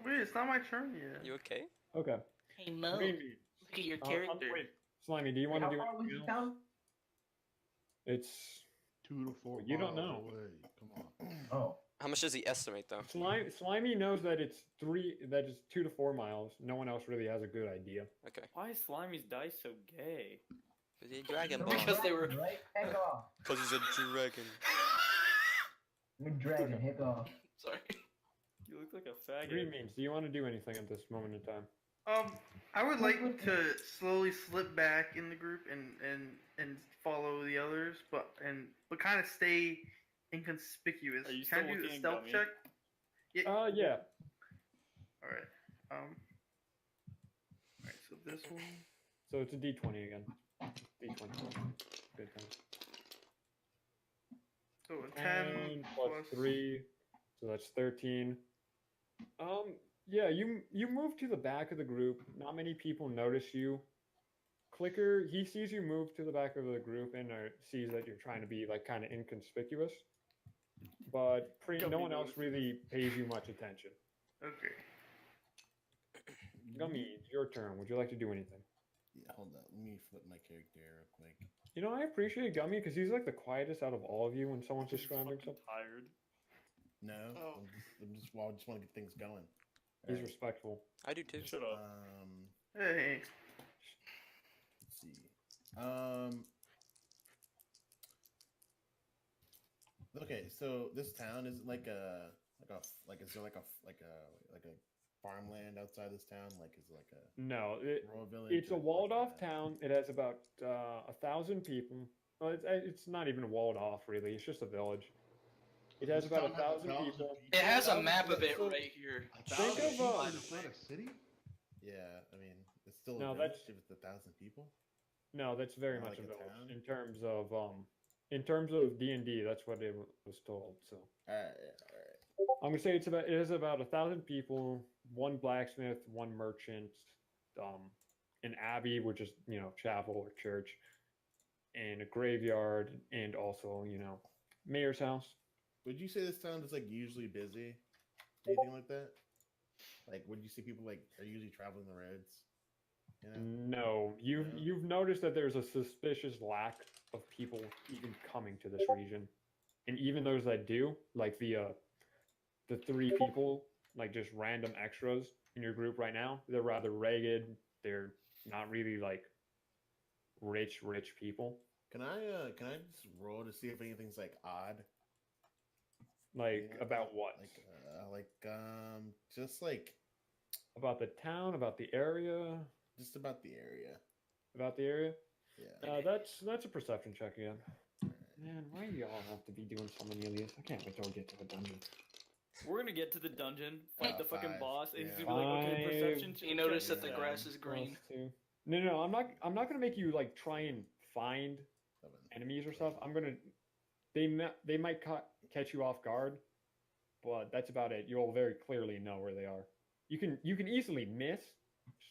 I: Wait, it's not my turn yet.
G: You okay?
A: Okay.
D: Hey Mo,
A: Green bean.
D: look at your
A: Uh,
D: character.
A: wait, Slimy, do you want to
C: How
A: do
C: far away is
A: anything
C: the
A: else?
C: town?
A: It's
E: 2 to 4
A: You don't
E: miles
A: know.
E: away. Come on.
C: Oh.
G: How much does he estimate though?
A: Slimy knows that it's 2 to 4 miles. No one else really has a good idea.
G: Okay.
F: Why is Slimy's dice so gay?
G: Is he a Dragon
C: They're
G: Ball?
D: Because they were-
C: dragon, right? Heck off.
G: Because he's a dragon.
C: I'm a dragon. Heck off.
D: Sorry.
F: You look like a faggot.
A: Green beans, do you want to do anything at this moment in time?
I: I would like to slowly slip back in the group and follow the others, but kind of stay inconspicuous.
F: Are you
I: Can I
F: still
I: do the
F: looking
I: stealth
F: dummy?
I: check? Yeah.
A: Yeah.
I: All right. All right. So this one.
A: So it's a D20 again. D20. Good time.
I: So a 10
A: 10 plus 3, so that's 13. Yeah, you move to the back of the group. Not many people notice you. Clicker, he sees you move to the back of the group and sees that you're trying to be like kind of inconspicuous. but no
F: Gummy
A: one else
F: knows.
A: really pays you much attention.
I: Okay.
A: Gummy, it's your turn. Would you like to do anything?
H: Yeah, hold on. Let me flip my character real quick.
A: You know, I appreciate Gummy because he's like the quietest out of all of you when someone's
F: He's
A: describing
F: fucking
A: something.
F: tired.
H: No,
B: Oh.
H: I just want to get things going.
A: He's
H: Alright,
A: respectful.
G: I do too.
F: Shut up.
I: Hey.
H: let's see. Okay, so this town is like a is there like a farmland outside this town? Like is it like a
A: No,
H: rural village?
A: it's a
H: or
A: walled
H: like
A: off town. It has about 1,000 people. Well, it's not even walled off really. It's just a village. It has
E: This
A: about
E: town has
A: 1,000
E: 1,000
A: people.
D: It has a
H: Thousand-
D: map of it
H: so-
D: right here.
A: Think of,
E: people,
A: uh,
E: and it's not a city.
H: Yeah, I mean it's still a
A: No,
H: village
A: that's-
H: if it's 1,000 people.
A: No, that's very
H: Not
A: much
H: like
A: a
H: a
A: village
H: town?
A: in terms of D&D. That's what it was told. So
H: All right.
A: I'm gonna say it is about 1,000 people, one blacksmith, one merchant, an abbey, which is chapel or church, and a graveyard, and also mayor's house.
H: Would you say this town is like usually busy? Anything like that? Like, would you see people like are usually traveling the roads? You know?
A: No, you've noticed that there's a suspicious lack of people even coming to this region, and even those that do, like the 3 people, like just random extras in your group right now, they're rather ragged. They're not really like rich people.
H: Can I just roll to see if anything's like odd?
A: Like
H: Yeah,
A: about what?
H: Just like
A: About the town, about the area,
H: just about the area.
A: about the area.
H: Yeah.
A: That's a perception check again. Man, why do y'all have to be doing so many of these? I can't wait till we get to the dungeon.
F: We're gonna get to the dungeon, fight the fucking
H: 5,
F: boss, and he's
H: yeah.
F: gonna be like, okay,
A: 5.
F: perception check.
D: You notice that
F: check.
D: the grass is green.
A: +2. No, I'm not gonna make you like try and find
H: 7.
A: enemies or stuff. They might catch you off guard, but that's about it. You'll very clearly know where they are. You can easily miss.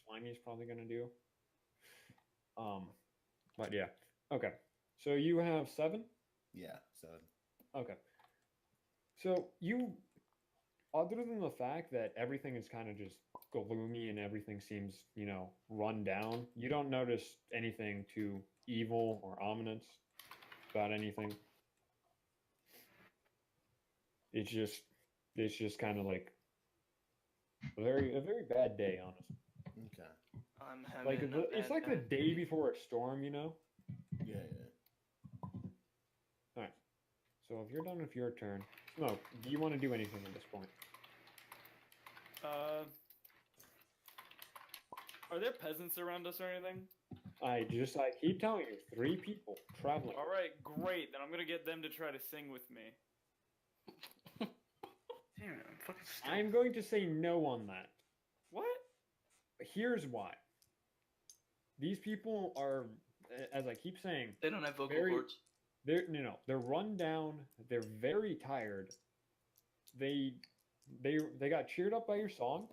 A: Slimy's probably gonna do. But yeah. Okay. So you have 7.
H: Yeah. 7.
A: Okay. So you, other than the fact that everything is kind of just gloomy and everything seems, run down, you don't notice anything too evil or ominous about anything. It's just kind of like a very bad day, honestly.
H: Okay.
D: I'm having
A: Like
D: a
A: it's
D: bad
A: like the
D: time.
A: day before a storm,
H: Yeah.
A: All right. So if you're done with your turn, no, do you want to do anything at this point?
F: Are there peasants around us or anything?
A: I keep telling you, 3 people traveling.
F: All right, great. Then I'm gonna get them to try to sing with me.
I: Damn it, I'm fucking stupid.
A: I'm going to say no on that.
F: What?
A: Here's why. These people are, as I keep saying,
D: They don't have vocal
A: very-
D: cords.
A: they're run down. They're very tired. They got cheered up by your song,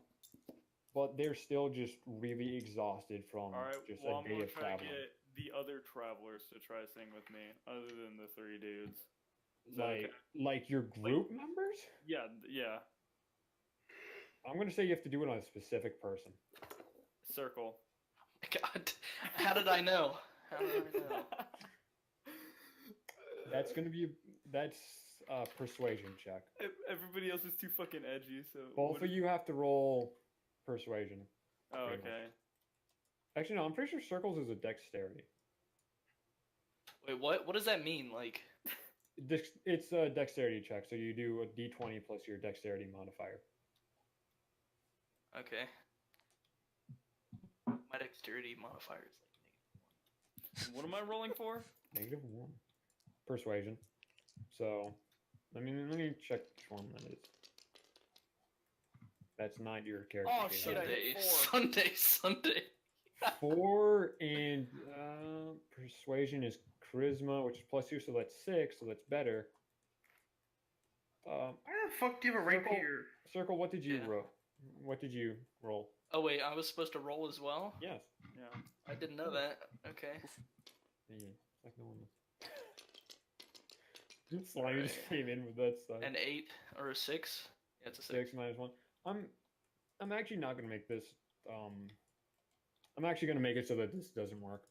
A: but they're still just really exhausted from
F: All right.
A: just
F: Well,
A: a
F: I'm
A: day
F: gonna
A: of
F: try to
A: traveling.
F: get the other travelers to try to sing with me, other than the 3 dudes. Is that okay?
A: Like your group members?
F: Yeah. Yeah.
A: I'm gonna say you have to do it on a specific person.
F: Circle.
D: God, how did I know? How did I know?
A: That's a persuasion check.
F: Everybody else is too fucking edgy, so.
A: Both of you have to roll persuasion.
F: Oh,
A: pretty much.
F: okay.
A: Actually, no, I'm pretty sure circles is a dexterity.
D: Wait, what? What does that mean? Like,
A: It's a dexterity check, so you do a d20 plus your dexterity modifier.
D: okay. My dexterity modifier is
F: What am I rolling for?
A: -1. Persuasion. So, let me check which one that is. That's not your character.
F: Oh,
A: sheet.
F: shit, I hit
D: Sunday.
F: 4.
D: Sunday.
A: 4 and persuasion is charisma, which is +2, so that's 6, so that's better.
I: Why the fuck do you have a rapier?
A: Circle, what did you
D: Yeah.
A: roll? What did you roll?
D: Oh wait, I was supposed to roll as well.
A: Yes.
F: Yeah.
D: I didn't know that. Okay.
A: Yeah, it's like no one Slimy just came in with that stuff.
D: An 8 or a 6? Yeah, it's a 6.
A: 6 minus 1. I'm actually not gonna make this. I'm actually gonna make it so that this doesn't work.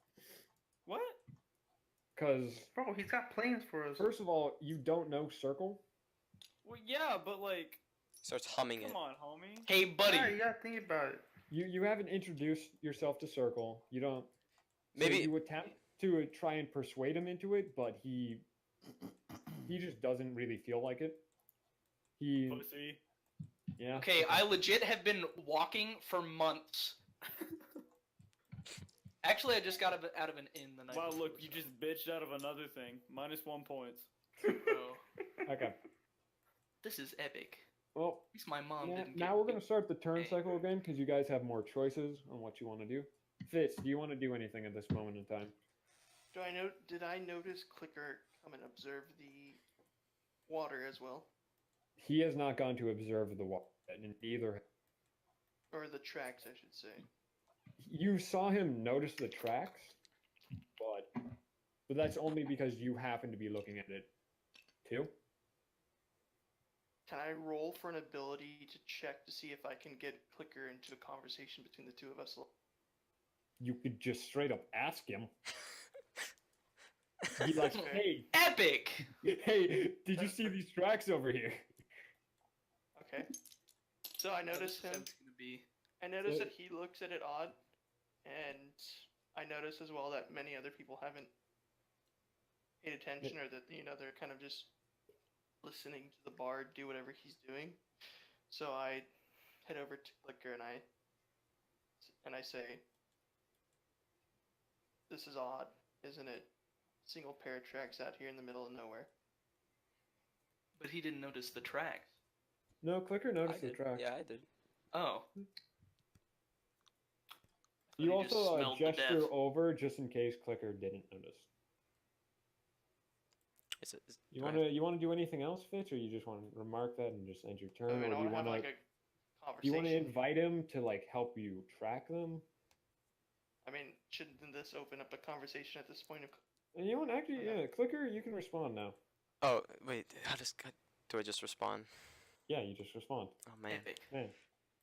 F: What?
A: Cause
I: Bro, he's got plans for us.
A: first of all, you don't know circle.
F: Well, yeah, but like,
G: Starts humming it.
F: come on, homie.
D: Hey, buddy.
I: Yeah, you gotta think about it.
A: You haven't introduced yourself to circle. You don't. So
G: Maybe-
A: you attempt to try and persuade him into it, but he just doesn't really feel like it. He
F: Pussy.
A: yeah.
D: Okay, I legit have been walking for months. Actually, I just got out of an inn the night
F: Wow,
D: before,
F: look, you
D: so-
F: just bitched out of another thing. -1 points.
D: Oh,
A: Okay.
D: this is epic.
A: Well,
D: At least my mom
A: yeah,
D: didn't
A: now
D: get
A: we're gonna start the turn
D: Hey.
A: cycle again because you guys have more choices on what you want to do. Fitz, do you want to do anything at this moment in time?
B: Did I notice Clicker come and observe the water as well,
A: He has not gone to observe the water, and neither.
B: or the tracks, I should say?
A: You saw him notice the tracks, but that's only because you happen to be looking at it too.
B: Can I roll for an ability to check to see if I can get Clicker into a conversation between the two of us?
A: You could just straight up ask him. Be like, hey,
D: Epic!
A: hey, did you see these tracks over here?
B: Okay. So I notice him.
D: That's gonna be.
B: I notice
A: So-
B: that he looks at it odd, and I notice as well that many other people haven't paid attention, or that they're kind of just listening to the bard do whatever he's doing. So I head over to Clicker and I say, "This is odd, isn't it? Single pair of tracks out here in the middle of nowhere."
D: But he didn't notice the tracks.
A: No, Clicker
G: I
A: noticed the
G: did.
A: tracks.
G: Yeah, I did.
D: Oh.
A: You
D: He just
A: also
D: smelled the
A: gesture
D: death.
A: over just in case Clicker didn't notice.
G: Is
A: You
G: go
A: want
G: ahead.
A: to do anything else, Fitz, or you just want to remark that and just end your turn,
B: I mean, I
A: or do you
B: want to
A: want
B: have
A: to
B: like a
A: do you want to
B: conversation.
A: invite him to like help you track them?
B: I mean, shouldn't this open up a conversation at this point?
A: And you know what? Actually, yeah, Clicker, you can respond now.
G: Oh wait, do I just respond?
A: Yeah, you just respond.
G: Oh man.
D: Epic.
A: Man,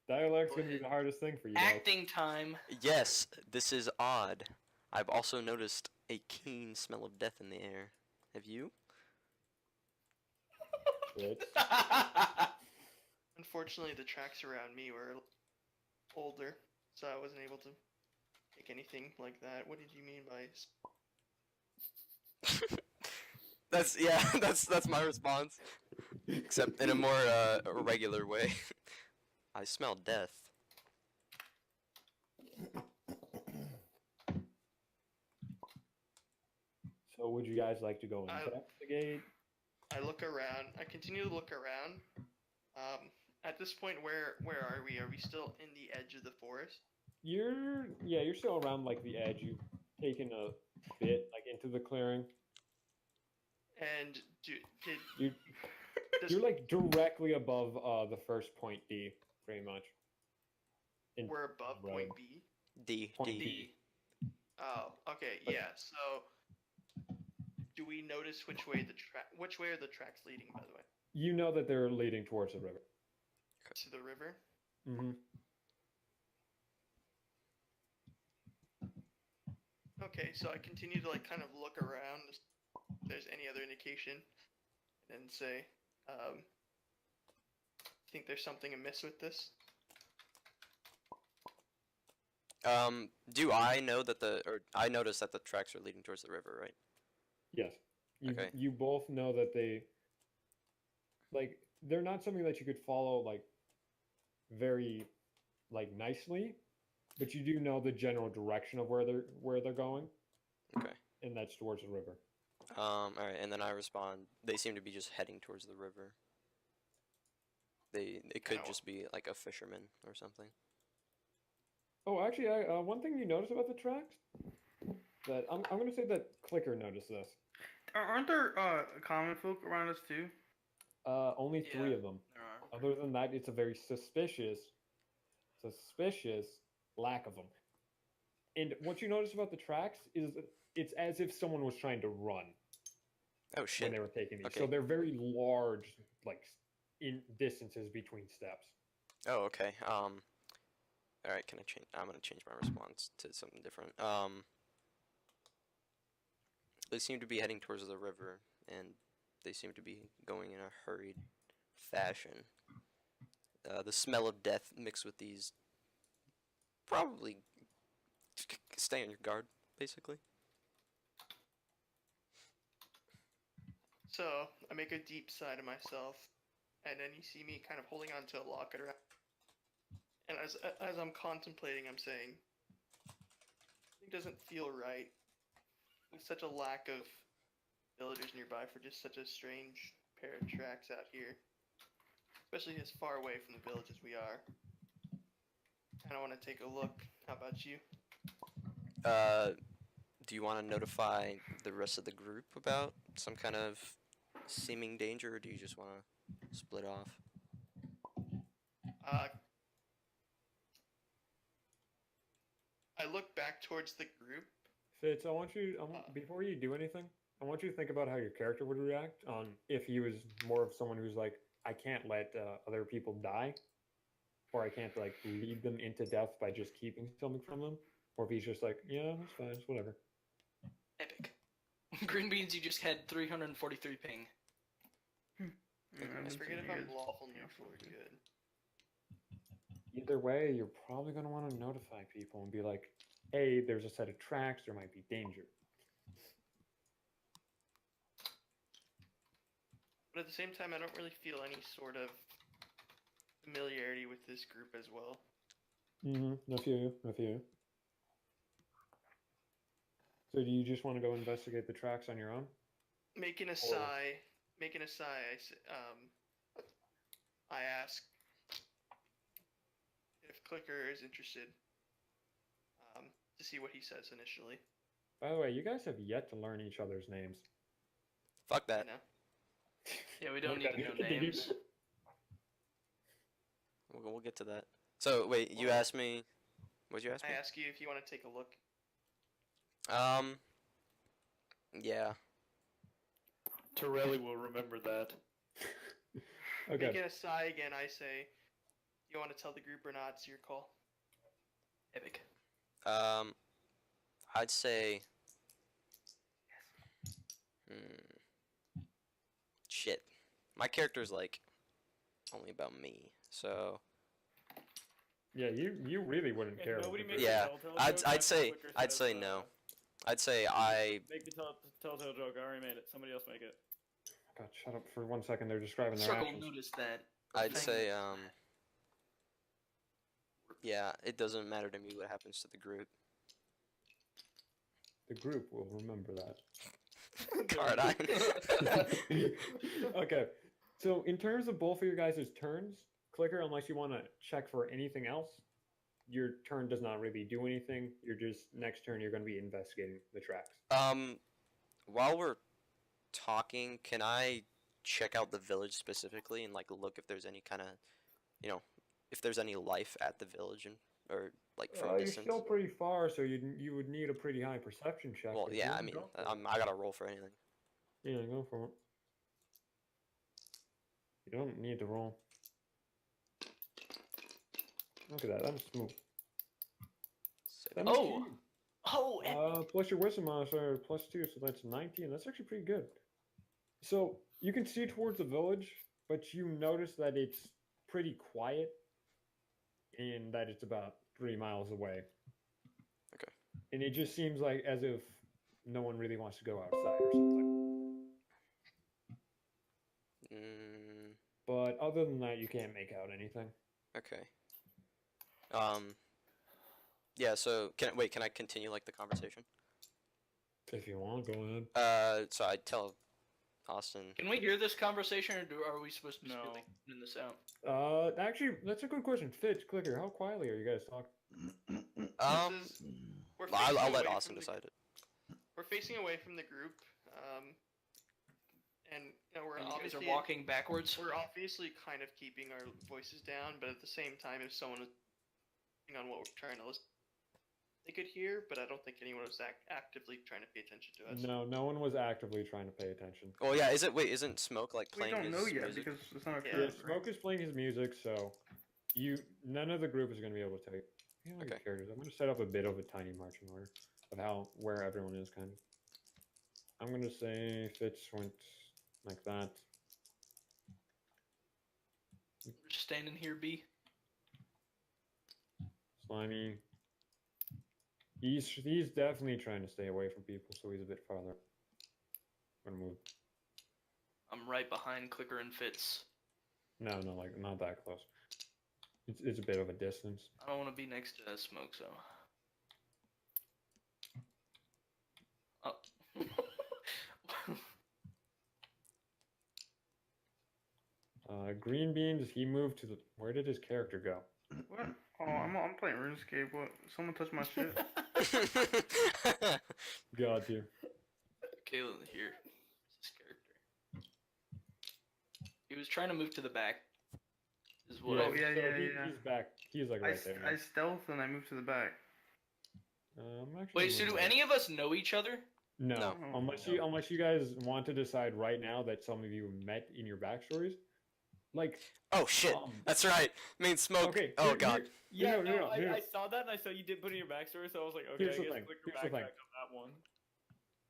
A: dialect's
D: Go
A: gonna be
D: ahead.
A: the hardest thing for you guys.
D: Acting time.
G: Yes, this is odd. I've also noticed a keen smell of death in the air. Have you?
A: Fitz.
B: Unfortunately, the tracks around me were older, so I wasn't able to take anything like that. What did you mean by?
G: That's my response. Except in a more regular way. I smell death.
A: So, would you guys like to go investigate?
B: I look around. I continue to look around. At this point, where are we? Are we still in the edge of the forest?
A: You're still around like the edge. You've taken a bit like into the clearing.
B: And
A: You
B: does-
A: you're like directly above the first point D, pretty much. In
B: we're above
A: road.
B: point B.
G: D.
A: Point
G: D.
A: D.
B: Oh, okay, yeah. So, do we notice which way are the tracks leading? By the way,
A: You know that they're leading towards the river.
B: to the river.
A: Mm-hmm.
B: Okay, so I continue to like kind of look around if there's any other indication, and say, think there's something amiss with this?
G: Do I know that I noticed that the tracks are leading towards the river, right?
A: Yes.
G: Okay.
A: You both know that they're not something that you could follow like very like nicely, but you do know the general direction of where they're going,
G: Okay.
A: and that's towards the river.
G: Alright, and then I respond, they seem to be just heading towards the river. It could
B: Oh.
G: just be like a fisherman or something.
A: Oh, actually, one thing you notice about the tracks that I'm gonna say that Clicker noticed this.
I: Aren't there common folk around us too?
A: Only three
D: Yeah.
A: of them.
D: There are.
A: Other than that, it's a very suspicious lack of them. And what you notice about the tracks is it's as if someone was trying to run.
G: Oh
A: when
G: shit.
A: they were taking these.
G: Okay.
A: So they're very large, like in distances between steps.
G: Oh, okay. All right. Can I change? I'm gonna change my response to something different. They seem to be heading towards the river, and they seem to be going in a hurried fashion. The smell of death mixed with these probably stay on your guard, basically.
B: So I make a deep sigh to myself, and then you see me kind of holding on to a locket around. And as I'm contemplating, I'm saying, it doesn't feel right. With such a lack of villagers nearby for just such a strange pair of tracks out here, especially as far away from the village as we are. Kind of want to take a look. How about you?
G: Do you want to notify the rest of the group about some kind of seeming danger, or do you just want to split off?
B: I look back towards the group.
A: Fitz, before you do anything, I want you to think about how your character would react on if he was more of someone who's like, I can't let other people die, or I can't like lead them into death by just keeping something from them, or if he's just like, yeah, that's fine, it's whatever.
D: Epic. Green beans, you just had 343 ping.
B: I forget if I'm lawful neutral or good.
A: Either way, you're probably going to want to notify people and be like, hey, there's a set of tracks, there might be danger.
B: But at the same time, I don't really feel any sort of familiarity with this group as well.
A: I feel you. So do you just want to go investigate the tracks on your own?
B: Making a sigh, I ask if Clicker is interested, to see what he says initially.
A: By the way, you guys have yet to learn each other's names.
G: Fuck that.
B: You know?
D: Yeah, we don't need to know names.
G: We'll get to that. So wait, you asked me. What'd you ask me?
B: I ask you if you want to take a look.
G: Yeah.
F: Torelli will remember that.
A: Okay.
B: Making a sigh again, I say, you want to tell the group or not? It's your call.
D: Epic.
G: I'd say. Shit. My character's like only about me, so.
A: Yeah, you really wouldn't
F: And
A: care.
F: nobody
A: what
F: makes
A: the-
F: a
G: Yeah,
F: telltale
G: I'd
F: joke
G: I'd
F: after
G: say
F: Clicker
G: I'd
F: says,
G: say no. I'd say I.
F: Make the telltale joke. I already made it. Somebody else make it.
A: God, shut up for 1 second. They're describing their
D: Circle
A: actions.
D: noticed that.
G: I'd
D: Thing
G: say
D: that's-
G: Yeah, it doesn't matter to me what happens to the group.
A: The group will remember that.
G: Cardine.
A: Okay, so in terms of both of your guys' turns, Clicker, unless you want to check for anything else, your turn does not really do anything. You're just, next turn, you're going to be investigating the tracks.
G: While we're talking, can I check out the village specifically and like look if there's any kind of, if there's any life at the village or like from a
A: You're
G: distance?
A: still pretty far, so you would need a pretty high perception check.
G: Well,
A: but
G: yeah,
A: go
G: I mean,
A: for it.
G: I gotta roll for anything.
A: Yeah, go for it. You don't need to roll. Look at that. That was smooth. That makes
D: Oh!
A: you-
D: Oh, epic.
A: Plus your wisdom modifier +2, so that's 19. That's actually pretty good. So you can see towards the village, but you notice that it's pretty quiet, and that it's about 3 miles away.
G: Okay.
A: And it just seems like as if no one really wants to go outside or something. But other than that, you can't make out anything.
G: Okay. Yeah. So can I continue like the conversation?
A: If you want, go ahead.
G: So I tell Austin.
D: Can we hear this conversation, or are we supposed to just be
F: No.
D: like in this out?
A: Actually, that's a good question. Fitch, Clicker, how quietly are you guys talking?
B: We're
G: I'll
B: facing
G: let
B: away
G: Austin
B: from the-
G: decide it.
B: We're facing away from the group, and we're
D: And you guys
B: obviously
D: are walking backwards.
B: We're obviously kind of keeping our voices down, but at the same time, if someone is on what we're trying to listen, they could hear, but I don't think anyone was actively trying to pay attention to us.
A: No, no one was actively trying to pay attention.
G: Oh yeah, isn't Smoke like
I: We
G: playing
I: don't
G: his
I: know yet
G: music?
I: because it's not our
B: Yeah.
I: turn.
A: Yeah, Smoke is playing his music, so none of the group is going to be able to tell you.
G: Okay.
A: Characters. I'm going to set up a bit of a tiny marching order of where everyone is kind of. I'm going to say Fitz went like that.
D: We're just standing here, B.
A: Slimy. He's definitely trying to stay away from people, so he's a bit farther. I'm gonna move.
D: I'm right behind Clicker and Fitz.
A: No, like not that close. It's a bit of a distance.
D: I don't want to be next to Smoke, so. Oh.
A: Green Beans. He moved to the. Where did his character go?
I: What? Oh, I'm playing RuneScape. What? Someone touched my shit.
A: Got you.
D: Caleb here. This character. He was trying to move to the back. Is what
I: Oh, yeah,
A: He's back. He's like
I: I,
A: right there.
I: I stealth and I move to the back.
A: Actually
D: Wait, so do
A: moving
D: any of us know each other?
A: No,
G: No.
A: unless you guys want to decide right now that some of you met in your backstories, like.
G: Oh shit, that's right. Main Smoke.
A: Okay.
G: Oh god.
F: Yeah,
A: Here,
F: I saw that and I saw you did put in your backstory, so I was like, okay,
A: Here's
F: I
A: the
F: guess
A: thing,
F: Clicker
A: here's the thing.
F: backtracked on that one.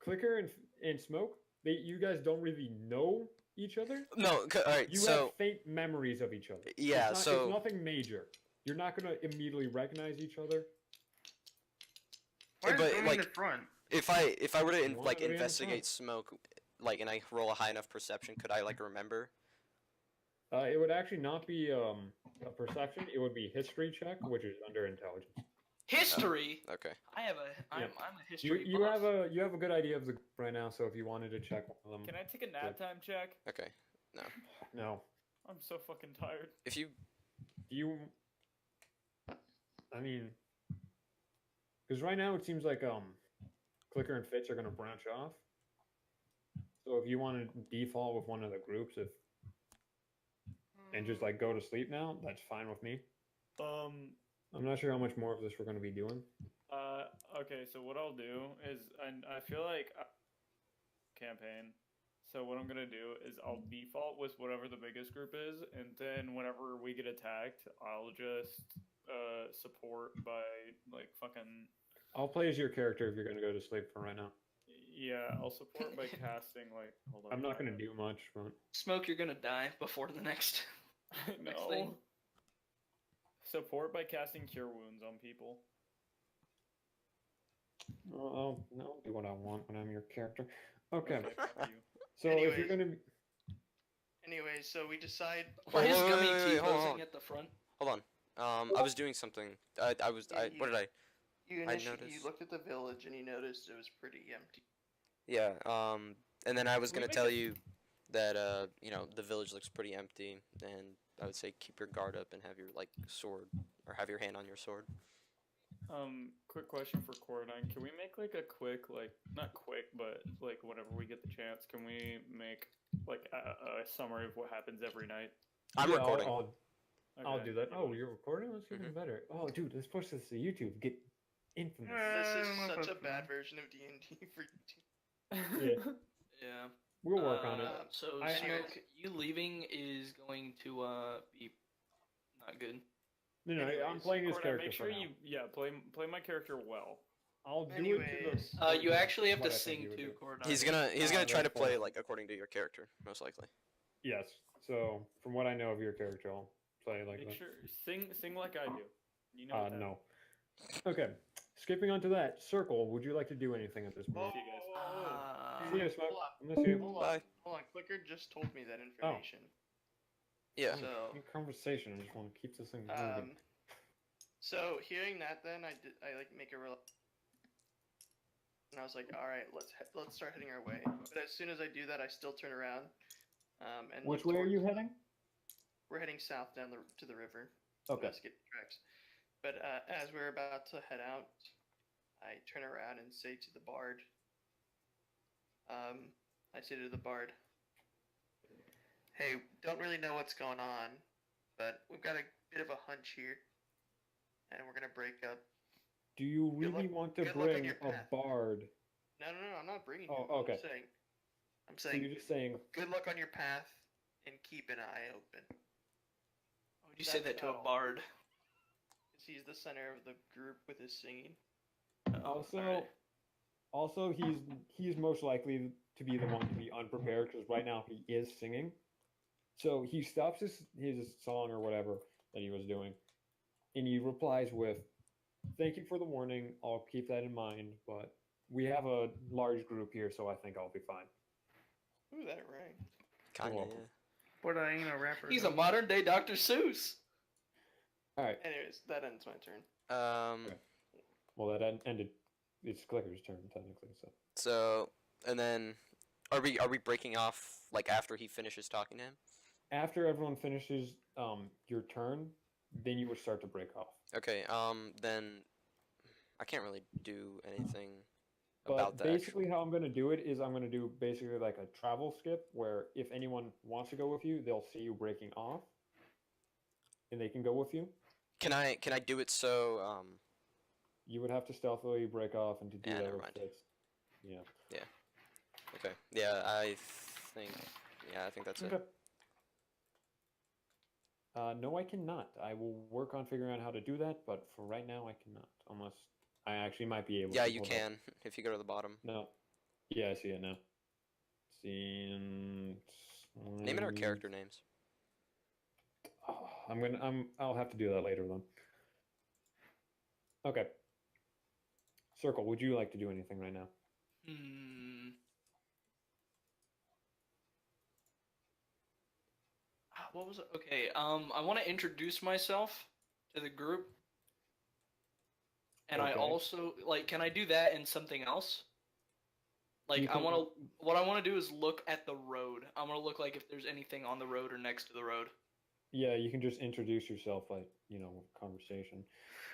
A: Clicker and Smoke, you guys don't really know each other.
G: No, all right.
A: You
G: So
A: have faint memories of each other.
G: yeah,
A: it's nothing major. You're not gonna immediately recognize each other.
I: Why
G: But,
I: is
G: like,
I: in the front?
G: if I were to
A: You want to be in
G: investigate
A: front?
G: Smoke, like, and I roll a high enough perception, could I like remember?
A: It would actually not be a perception. It would be history check, which is under intelligence.
D: History.
G: Okay.
D: I'm
A: Yeah.
D: a history.
A: You
D: buff.
A: have a good idea of the group right now. So if you wanted to check one of them,
F: Can I take a nap time check?
G: Okay.
A: no.
F: I'm so fucking tired.
G: If you
A: I mean, because right now it seems like Clicker and Fitz are gonna branch off. So if you want to default with one of the groups, and just like go to sleep now, that's fine with me. I'm not sure how much more of this we're gonna be doing.
F: Okay, so what I'll do is, and I feel like campaign. So what I'm gonna do is I'll default with whatever the biggest group is, and then whenever we get attacked, I'll just support by like fucking.
A: I'll play as your character if you're gonna go to sleep for right now.
F: Yeah, I'll support by casting like. Hold on.
A: I'm not gonna do much, but
D: Smoke, you're gonna die before the next. Next thing.
F: No. Support by casting Cure Wounds on people.
A: I'll do what I want when I'm your character. Okay,
F: fuck you.
A: so if you're gonna,
B: Anyway, so we decide.
D: Why is
G: Wait,
D: Gummy
G: wait,
D: T
G: wait, hold
D: posing
G: on.
D: at the front?
G: hold on. I was doing something. What did I?
B: You
G: I
B: you
G: noticed-
B: looked at the village and you noticed it was pretty empty.
G: Yeah. And then I was
F: Can we
G: gonna
F: make
G: tell
F: a-
G: you that the village looks pretty empty, and I would say keep your guard up and have your like sword or have your hand on your sword.
F: Quick question for Coradine. Can we make like a quick, like not quick, but like whenever we get the chance, can we make like a summary of what happens every night?
G: I'm
A: yeah,
G: recording.
A: I'll
F: Okay.
A: do that. Oh, you're recording? That's even better. Oh, dude, let's post this to YouTube. Get infamous.
B: This
I: I
B: is
I: don't know if
B: such a
I: that's
B: bad
I: fine.
B: version of D&D for YouTube.
A: Yeah,
D: Yeah.
A: we'll work on it.
D: So
A: I-
D: Smoke, you leaving is going to be not good.
A: No, I'm
B: anyways,
A: playing his
F: Coradine,
A: character
F: make sure
A: for now.
F: you play my character well.
A: I'll do it
B: Anyways,
A: to the.
D: You actually have
A: what
D: to
A: I think
D: sing
A: you would
D: too,
A: do.
D: Cordon.
G: He's gonna try to
A: that's
G: play
A: fine.
G: like according to your character, most likely.
A: Yes. So from what I know of your character, I'll play like
F: Make
A: that.
F: sure sing like I do. You know. that.
A: No. Okay. Skipping on to that, Circle, would you like to do anything at this point?
F: See you guys.
A: See you, Smoke. I'm gonna see you.
B: Hold
G: Bye.
B: on, hold on. Clicker just told me that information.
G: Yeah.
B: So,
A: In conversation, I just want to keep this thing moving.
B: so hearing that, then I like make a real. And I was like, all right, let's start heading our way. But as soon as I do that, I still turn around. And
A: Which
B: look
A: way are you
B: towards-
A: heading?
B: We're heading south down to the river.
A: Okay.
B: Let's get the tracks. But as we're about to head out, I turn around and say to the bard. I say to the bard, "Hey, don't really know what's going on, but we've got a bit of a hunch here, and we're gonna break up."
A: Do you
B: Good
A: really
B: luck-
A: want to
B: good luck on
A: bring
B: your
A: a
B: path.
A: bard?
B: No, I'm not bringing
A: Oh,
B: him.
A: okay.
B: I'm
A: So
B: saying,
A: you're just saying,
B: good luck on your path and keep an eye open.
D: Why would you say that
B: That's
D: to a
B: how-
D: bard?
B: 'Cause he's the center of the group with his singing.
A: also,
D: alright.
A: also he's most likely to be the one to be unprepared because right now he is singing. So he stops his song or whatever that he was doing, and he replies with, "Thank you for the warning. I'll keep that in mind, but we have a large group here, so I think I'll be fine."
B: Ooh, that rang.
G: Kinda,
A: welcome.
G: yeah.
I: But I ain't a rapper.
D: He's
I: though.
D: a modern day Dr. Seuss.
A: All right.
B: Anyways, that ends my turn.
G: Um.
A: Well, that ended. It's Clicker's turn technically. So
G: So, and then, are we breaking off like after he finishes talking to him?
A: after everyone finishes your turn, then you would start to break off.
G: Okay. Then I can't really do anything
A: But
G: about that.
A: basically, how I'm going to do it is I'm going to do basically like a travel skip where if anyone wants to go with you, they'll see you breaking off, and they can go with you.
G: Can I do it so
A: You would have to stealthily break off, and to do
G: Yeah,
A: that
G: never
A: with
G: mind.
A: Fitz. Yeah.
G: okay. Yeah, I think that's it.
A: Okay. No, I cannot. I will work on figuring out how to do that, but for right now, I cannot. Unless I actually might be able
G: Yeah,
A: to.
G: you
A: Hold up.
G: can if you go to the bottom.
A: No. Yeah, I see it now.
G: Name it our character names.
A: I'll have to do that later then. Okay. Circle, would you like to do anything right now?
D: What was it? Okay, I want to introduce myself to the group. And I
A: Okay.
D: also, like, can I do that in something else? Like,
A: You
D: I
A: can-
D: want to, what I want to do is look at the road. I want to look like if there's anything on the road or next to the road.
A: Yeah, you can just introduce yourself like, conversation.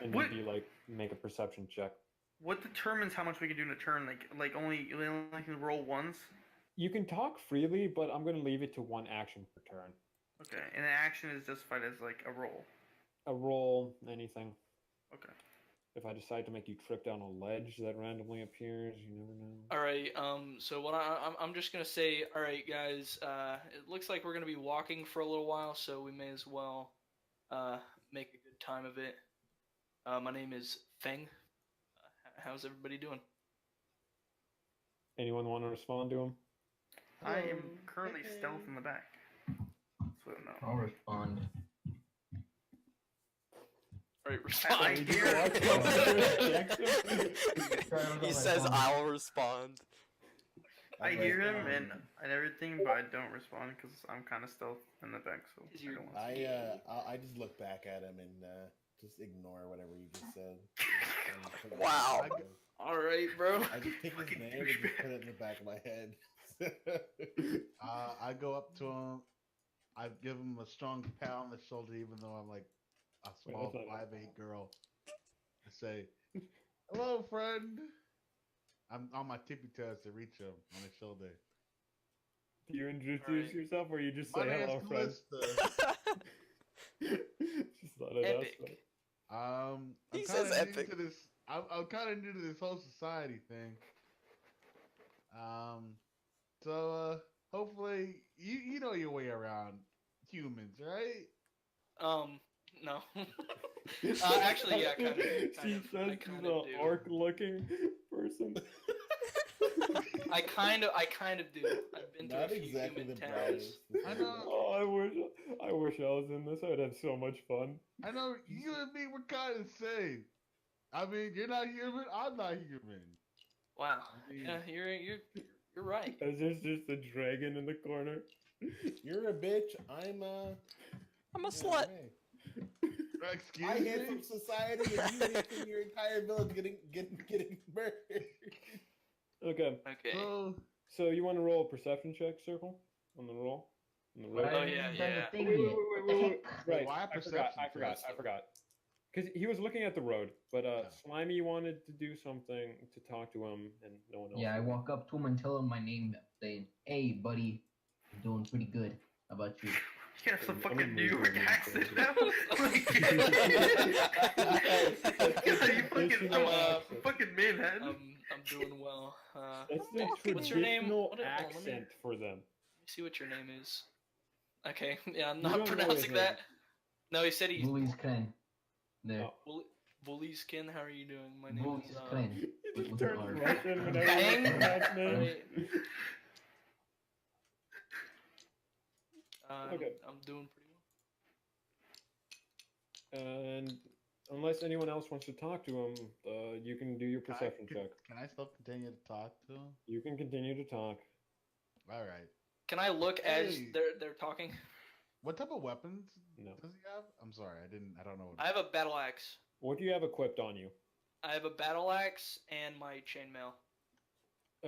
A: And
I: What-
A: then make a perception check.
I: What determines how much we can do in a turn? Like only you only can roll once.
A: You can talk freely, but I'm going to leave it to one action per turn.
I: Okay, and the action is justified as like a roll.
A: A roll, anything.
I: Okay.
A: If I decide to make you trip down a ledge that randomly appears, you never know.
D: All right. So what I'm just gonna say. All right, guys. It looks like we're gonna be walking for a little while, so we may as well make a good time of it. My name is Feng. How's everybody doing?
A: Anyone want to respond to him?
I: I am currently stealth in the back. So no.
C: I'll respond.
D: All right,
I: I
D: respond.
I: hear
G: He says, "I'll respond."
I: I hear him and everything, but I don't respond because I'm kind of stealth in the back. So I don't want to.
H: I just look back at him and just ignore whatever you just said.
G: Wow.
D: All right, bro.
H: I just take his name and just put it in the back of my head.
E: I go up to him. I give him a strong pat on the shoulder, even though I'm like a small
A: that's not-
E: 5'8" girl. I say, "Hello, friend." I'm on my tippy toes to reach him on his shoulder.
A: Do you introduce
D: Alright.
A: yourself or you just
E: My
A: say
E: name's
A: hello, friend?
E: Callista.
A: Just thought I'd
D: Epic.
A: ask that.
E: I'm
G: He
E: kinda
G: says
E: new
G: epic.
E: to this. I'm kind of new to this whole society thing. So hopefully you know your way around humans, right?
D: No. Actually, yeah, kind of.
A: She says the orc-looking person.
D: I kind of do. I've been to a
H: Not
D: few
H: exactly
D: human
H: the
D: towns.
H: brightest.
E: I know.
A: Oh, I wish I was in this. I would have so much fun.
E: I know you and me were kind of same. I mean, you're not human. I'm not human.
D: Wow.
E: I mean-
D: Yeah, you're right.
A: Is there's just a dragon in the corner?
H: You're a bitch. I'm
G: I'm a slut.
H: hey.
E: Excuse
H: I
E: me.
H: hid from society, and you hid from your entire village getting murdered.
A: Okay,
D: Okay.
A: so you want to roll a perception check, Circle? On the roll? On the roll?
D: Oh, yeah, yeah.
A: Right.
E: Wait, why a
A: I
E: perception
A: forgot. Because he was looking at the road, but Slimy wanted to do something to talk to him, and no one else.
C: Yeah, I
A: did.
C: walk up to him and tell him my name, saying, "Hey, buddy, you're doing pretty good. How about you?"
I: You have some
A: I'm
I: fucking
A: gonna
I: New
A: move
I: York
A: my
I: accent
A: move.
I: now. Like, you fucking
A: Traditional accent.
I: fucking Manhattan.
D: I'm doing well.
A: That's the
D: What's your name?
A: traditional
D: Hold on, let me
A: accent for them.
D: see what your name is. Okay, yeah, I'm
A: You
D: not
A: don't know
D: pronouncing
A: his name.
D: that. No, he said he's
C: Bully's Kren. There.
A: Oh.
D: Bully Skin. How are you doing? My name
C: Bully's
D: is
C: Kren.
A: He just
C: With
A: turned
C: R.
A: Russian whenever
D: Bang.
A: he pronounce names. Okay.
D: I'm doing pretty
A: And unless anyone else wants to talk to him, you can do your perception check.
E: Can I still continue to talk to him?
A: You can continue to talk.
E: All right.
D: Can I look as
E: Hey.
D: they're talking?
E: What type of weapons
A: No.
E: does he have? I'm sorry, I don't know.
D: I have a battle axe.
A: What do you have equipped on you?
D: I have a battle axe and my chainmail.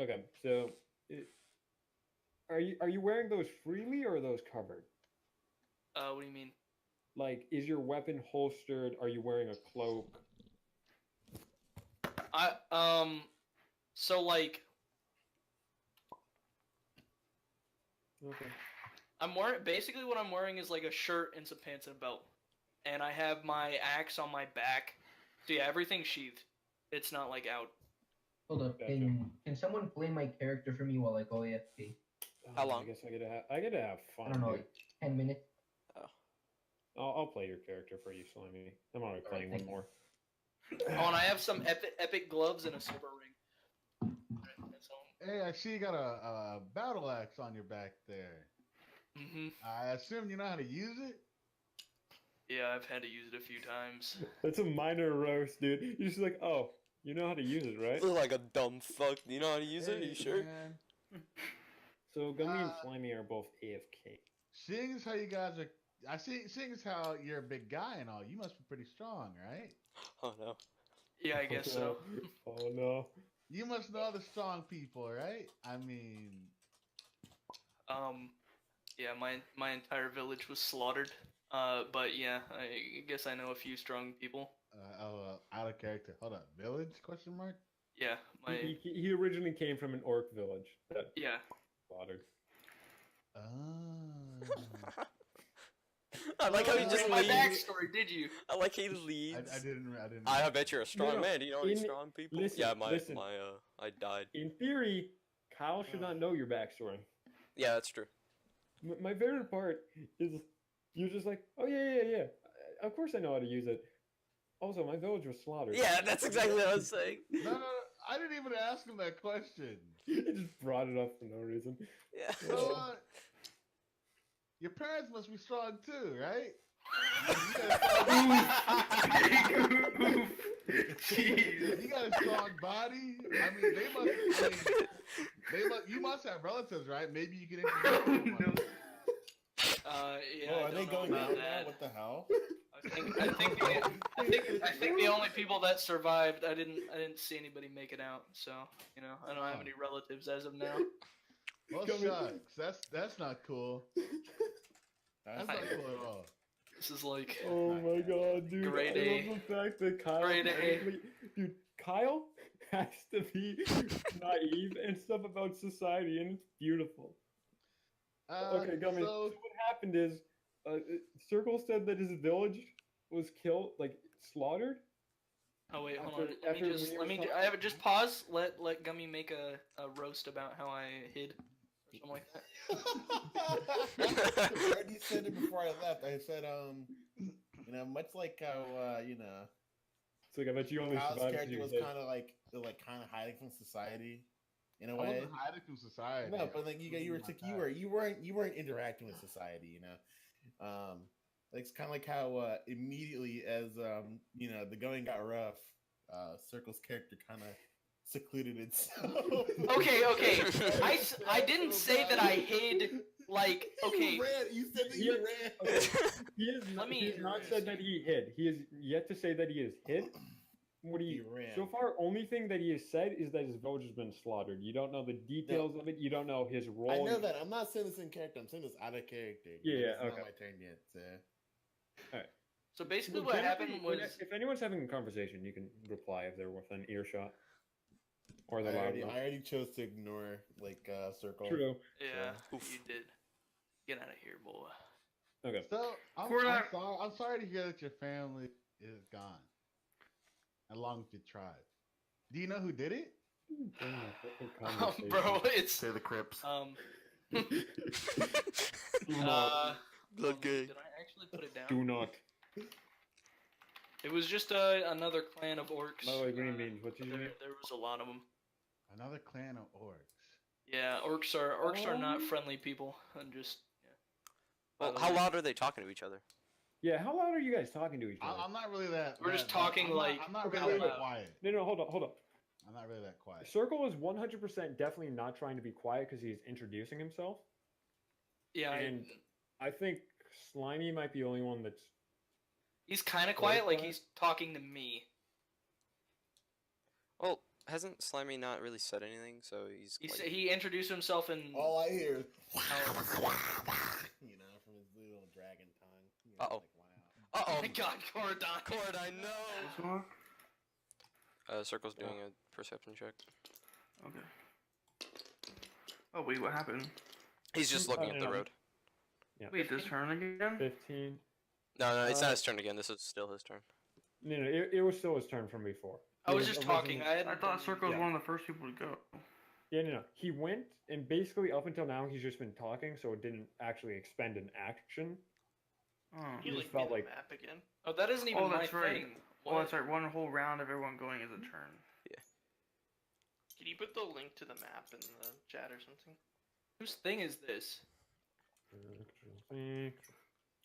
A: Okay, so are you wearing those freely or are those covered?
D: What do you mean?
A: Like, is your weapon holstered? Are you wearing a cloak?
D: So like,
A: Okay.
D: I'm wearing basically what I'm wearing is like a shirt and some pants and a belt, and I have my axe on my back. So yeah, everything's sheathed. It's not like out.
C: Hold up.
A: Gotcha.
C: Can someone play my character for me while I go AFK?
G: How long?
A: I guess I get to have fun.
C: I don't know,
A: dude.
C: like 10 minutes.
A: I'll play your character for you, Slimy. I'm already playing one
C: thank you.
A: more.
D: Oh, and I have some epic gloves and a silver ring. Alright, that's all.
E: Hey, I see you got a battle axe on your back there.
D: Mhm.
E: I assume you know how to use it.
D: Yeah, I've had to use it a few times.
A: That's a minor roast, dude. You're just like, oh, you know how to use it, right?
G: Look like a dumb fuck. Do you know how to use it? Are you
E: Hey,
G: sure?
E: man.
A: So Gummy and Slimy are both AFK.
E: Seeing as how you guys are, seeing as how you're a big guy and all, you must be pretty strong, right?
G: Oh no.
D: Yeah, I guess so.
A: Oh no.
E: You must know the strong people, right? I mean,
D: Yeah, my entire village was slaughtered. But yeah, I guess I know a few strong people.
E: out of character. Hold on, village? Question mark.
D: Yeah, my
A: He originally came from an orc village that
D: yeah.
A: slaughtered.
E: Oh.
G: I like how he
D: You
G: just
D: read my
G: leaves.
D: backstory, did you?
G: I like how he leaves.
E: I didn't.
G: I bet you're a strong
A: No,
G: man. Do you know any
A: in-
G: strong people?
A: listen,
G: yeah,
A: listen.
G: I died.
A: In theory, Kyle should not know your backstory.
G: Yeah, that's true.
A: My favorite part is you're just like, oh yeah. Of course I know how to use it. Also, my village was slaughtered.
G: Yeah, that's exactly what I was saying.
E: No, I didn't even ask him that question.
A: He just brought it up for no reason.
G: Yeah.
E: You know what? Your parents must be strong too, right?
I: Jeez.
E: You got a strong body. I mean, you must have relatives, right? Maybe you can introduce them to one.
D: Yeah.
H: Oh,
D: I
H: are they
D: don't know
H: going
D: about
H: out
D: that.
H: now? What the hell?
D: I think the only people that survived, I didn't see anybody make it out. So I don't have any relatives as of now.
E: Well, shucks. That's not cool. That's not cool at all.
D: This is like
A: Oh my god, dude.
D: Grade
A: I
D: A.
A: love the fact that Kyle
D: Grade A.
A: actually- Dude, Kyle has to be naive and stuff about society, and it's beautiful. Okay, Gummy. So what happened is, Circle said that his village was killed, like slaughtered.
D: Oh wait, hold
A: After-
D: on.
A: after when you were talking-
D: I have it. Just pause. Let Gummy make a roast about how I hid or something like that.
H: I already said it before I left. I said, much like how,
A: It's like I bet you only
H: Kyle's
A: survived 'cause
H: character
A: you
H: was
A: hid.
H: kind of hiding from society, in a
E: I
H: way.
E: wasn't hiding from society.
H: No, but like you weren't interacting with society, Like it's kind of like how immediately as the going got rough, Circle's character kind of secluded itself.
D: Okay. I didn't say that I hid. Like, okay.
H: You ran. You said that
A: He
H: you
A: is-
H: ran.
A: okay. He has not said that
D: see.
A: he hid. He has yet to say that he is hid. What do
H: He
A: you?
H: ran.
A: So far, only thing that he has said is that his village has been slaughtered. You don't know the details of it. You don't know his role.
H: I know that. I'm not saying this in character. I'm saying this out of character.
A: Yeah,
H: It's
A: okay.
H: not my turn yet. So.
D: So basically,
A: Well,
D: what
A: generally,
D: happened
A: when-
D: was
A: if anyone's having a conversation, you can reply if they're within earshot. Or
H: I
A: they're loud
H: already,
A: enough.
H: I already chose to ignore Circle.
A: True.
D: yeah,
G: Oof.
D: you did. Get out of here, boy.
A: Okay.
E: So I'm sorry to hear that your family is gone, along with your tribe. Do you know who did it?
D: Bro, it's
H: Say the Crips.
G: Blood gang.
D: Did I actually put it down?
A: Do not.
D: It was just another clan of orcs.
A: By the way, green beans. What's your
D: there,
A: name?
D: there was a lot of them.
E: Another clan of orcs.
D: Yeah, orcs are not friendly people. And just
G: Well, how loud are they talking to each other?
A: Yeah, how loud are you guys talking to each other?
E: I'm not really that.
D: We're just
E: that-
D: talking
E: I'm not-
D: like-
E: I'm not
A: Okay,
E: really
A: wait,
E: that
A: wait.
E: quiet.
A: No, hold up.
E: I'm not really that quiet.
A: Circle is 100% definitely not trying to be quiet because he's introducing himself.
D: yeah.
A: And I think Slimy might be the only one that's.
D: He's kind of quiet, like
A: quiet?
D: he's talking to me.
G: Well, hasn't Slimy not really said anything? So he's.
D: He introduced himself in.
H: All I hear is,
D: Oh.
H: you know, from his little dragon tongue. You know,
G: Uh-oh.
H: like, wow.
G: Uh
D: Oh
G: oh.
D: my God, Cordon.
G: Cord, I know.
I: This one?
G: Circle's doing a perception check.
I: Okay. Oh wait, what happened?
G: He's just looking at the
A: no.
G: road.
A: Yeah.
I: Wait, this turn again?
A: 15.
G: No, it's not his turn again. This is still his turn.
A: No, it was still his turn from before.
D: I
A: He
D: was just talking.
A: originally-
I: I thought Circle was
A: Yeah.
I: one of the first people to go.
A: Yeah, no. He went, and basically up until now, he's just been talking, so it didn't actually expend an action.
I: Oh.
B: He
A: just
B: linked
A: felt
B: me
A: like-
B: the map again.
D: Oh, that isn't even
I: Oh,
D: my
I: that's right.
D: thing.
I: Well,
D: What?
I: that's right. One whole round of everyone going is a turn.
B: Can you put the link to the map in the chat or something?
D: Whose thing is this?
I: Oh yeah,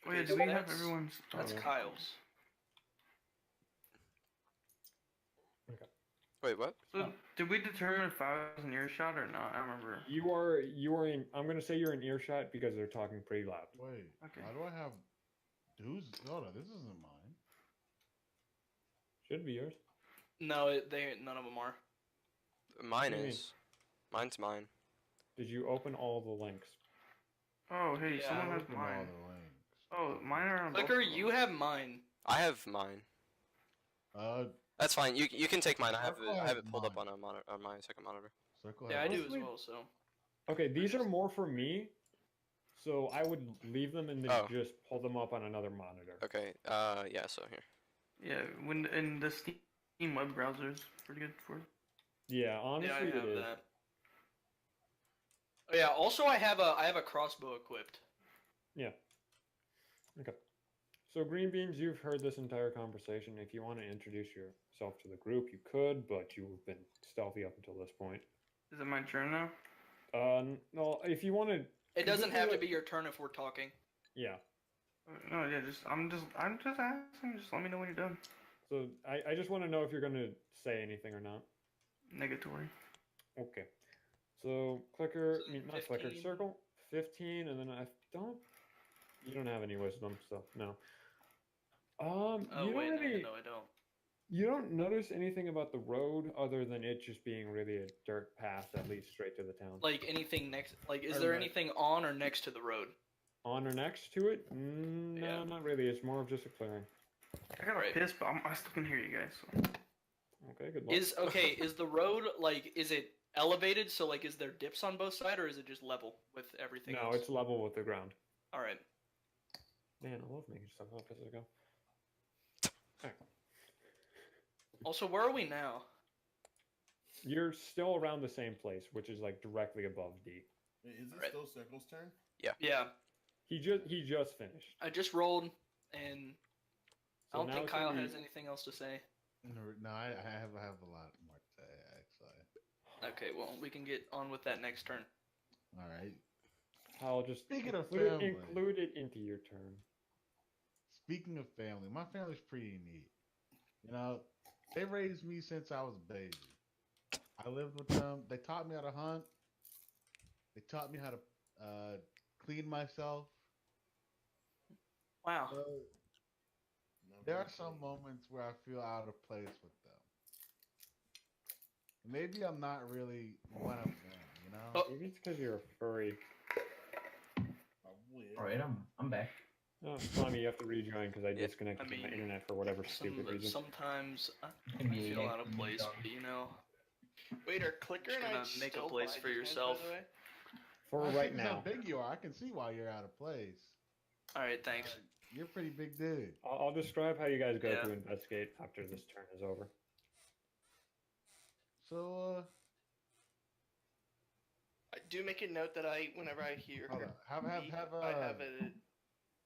D: Okay,
I: do
D: so
I: we have
D: that's-
I: everyone's?
D: That's
A: yeah.
D: Kyle's.
G: Wait, what?
I: So did we determine if I was in earshot or not? I don't remember.
A: You are in. I'm gonna say you're in earshot because they're talking pretty loud.
E: Wait,
I: Okay.
E: why do I have? Who's? Hold on, this isn't mine.
A: Should be yours.
D: No, none of them are.
G: Mine
A: do you mean?
G: is. Mine's mine.
A: Did you open all the links?
I: Oh hey,
D: Yeah,
I: someone
E: I
I: has
E: opened all
I: mine.
E: the links.
I: Oh, mine are on both
D: Clicker,
I: of them.
D: you have mine.
G: I have mine. That's fine. You can take mine. I have
E: Circle
G: it. I have it
E: has
G: pulled up
E: mine.
G: on my second monitor.
E: Circle.
D: Yeah, I
E: has
D: do
E: mine.
D: as
A: Honestly-
D: well. So
A: Okay, these are more for me, so I would leave them and then
G: Oh.
A: just pull them up on another monitor.
G: Okay. Yeah. So here.
I: Yeah, when in the Steam web browser is pretty good for it.
A: Yeah, honestly,
D: yeah, I
A: it
D: have
A: is.
D: that. Oh yeah. Also, I have a crossbow equipped.
A: Okay. So, Green Beans, you've heard this entire conversation. If you want to introduce yourself to the group, you could, but you've been stealthy up until this point.
I: Is it my turn now?
A: No, if you want to,
D: It doesn't
A: Completely
D: have to
A: like-
D: be your turn if we're talking.
A: yeah.
I: No, yeah, I'm just asking. Just let me know when you're done.
A: So, I just want to know if you're going to say anything or not.
I: Negatory.
A: Okay. So, clicker,
D: So
A: I mean, not clicker,
D: 15?
A: circle, 15, and then you don't have any wisdom, so no.
D: Oh
A: You
D: wait,
A: don't really,
D: no, I don't.
A: you don't notice anything about the road other than it just being really a dirt path that leads straight to the town.
D: Like anything next? Like, is
A: Or
D: there
A: right.
D: anything on or next to the road?
A: On or next to it? No,
D: Yeah.
A: not really. It's more of just a clearing.
I: I got a
D: Right.
I: piss, but I still can hear you guys. So.
A: Okay, good luck.
D: Is the road like is it elevated? So like, is there dips on both sides or is it just level with everything
A: No,
D: else?
A: it's level with the ground.
D: All right.
A: Man, I love making stuff up as I go.
D: Also, where are we now?
A: You're still around the same place, which is like directly above D.
H: Wait, is this
D: Right.
H: still Circle's turn?
D: Yeah,
A: He just finished.
D: I just rolled, and I
A: So
D: don't
A: now
D: think
A: it's
D: Kyle
A: gonna be-
D: has anything else to say.
E: No, I have a lot more to say actually.
D: Okay, well, we can get on with that next turn.
E: All right.
A: I'll just
E: Speaking of
A: include,
E: family.
A: include it into your turn.
E: Speaking of family, my family's pretty neat. You know, they raised me since I was a baby. I lived with them. They taught me how to hunt. They taught me how to clean myself.
D: Wow.
H: No,
E: There
H: very
E: are some
H: cool.
E: moments where I feel out of place with them. Maybe I'm not really one of them, you know?
D: Oh.
A: Maybe it's because you're a furry.
H: I will.
C: All right, I'm back.
A: No, Tommy, you have to rejoin because I
G: Yeah,
A: disconnected
D: I
A: from my
D: mean,
A: internet for whatever stupid reason.
D: Sometimes I
C: Can be
D: feel
C: a
D: out of
C: Yankee
D: place,
C: dog.
D: but you know,
B: Wait, are Clicker
D: Just
B: and I
D: gonna make a
B: still
D: place
B: by
D: for
B: defense,
D: yourself.
B: By the way?
A: For
E: I
A: right
E: see
A: now.
E: how big you are. I can see why you're out of place.
D: All right, thanks.
E: You're a pretty big dude.
A: I'll describe how you guys go
D: Yeah.
A: to investigate after this turn is over.
E: So,
B: I do make a note that whenever I hear
E: hold
B: her,
E: on. Have
B: speak, I have it.